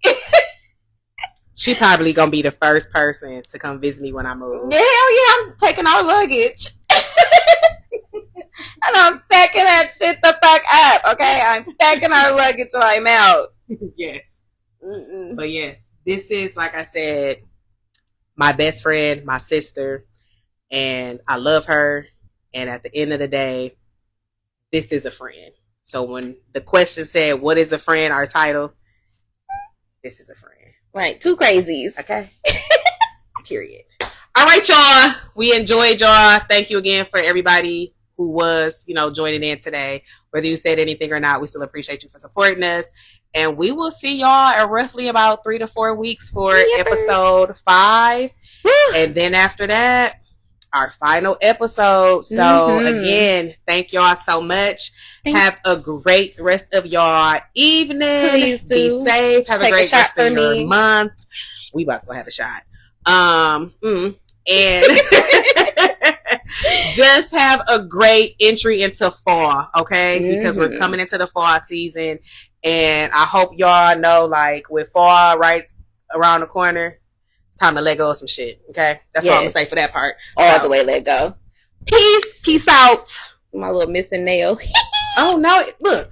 She probably gonna be the first person to come visit me when I move. Hell yeah, I'm taking our luggage. And I'm packing that shit the fuck up, okay? I'm packing our luggage till I'm out. Yes. Mm-mm. But yes, this is, like I said, my best friend, my sister, and I love her. And at the end of the day, this is a friend. So when the question said, what is a friend, our title, this is a friend. Right, 2 crazies. Okay. Period. All right, y'all. We enjoyed y'all. Thank you again for everybody who was, joining in today. Whether you said anything or not, we still appreciate you for supporting us. And we will see y'all in roughly about 3 to 4 weeks for episode 5. And then after that, our final episode. So again, thank y'all so much. Have a great rest of y'all evening. Please do. Be safe. Have a great rest of your month. We about to go have a shot. And just have a great entry into fall, okay? Because we're coming into the fall season, and I hope y'all know, like, with fall right around the corner, time to let go of some shit, okay? That's all I'm gonna say for that part. All the way let go. Peace out. My little missing nail. Oh no! Look.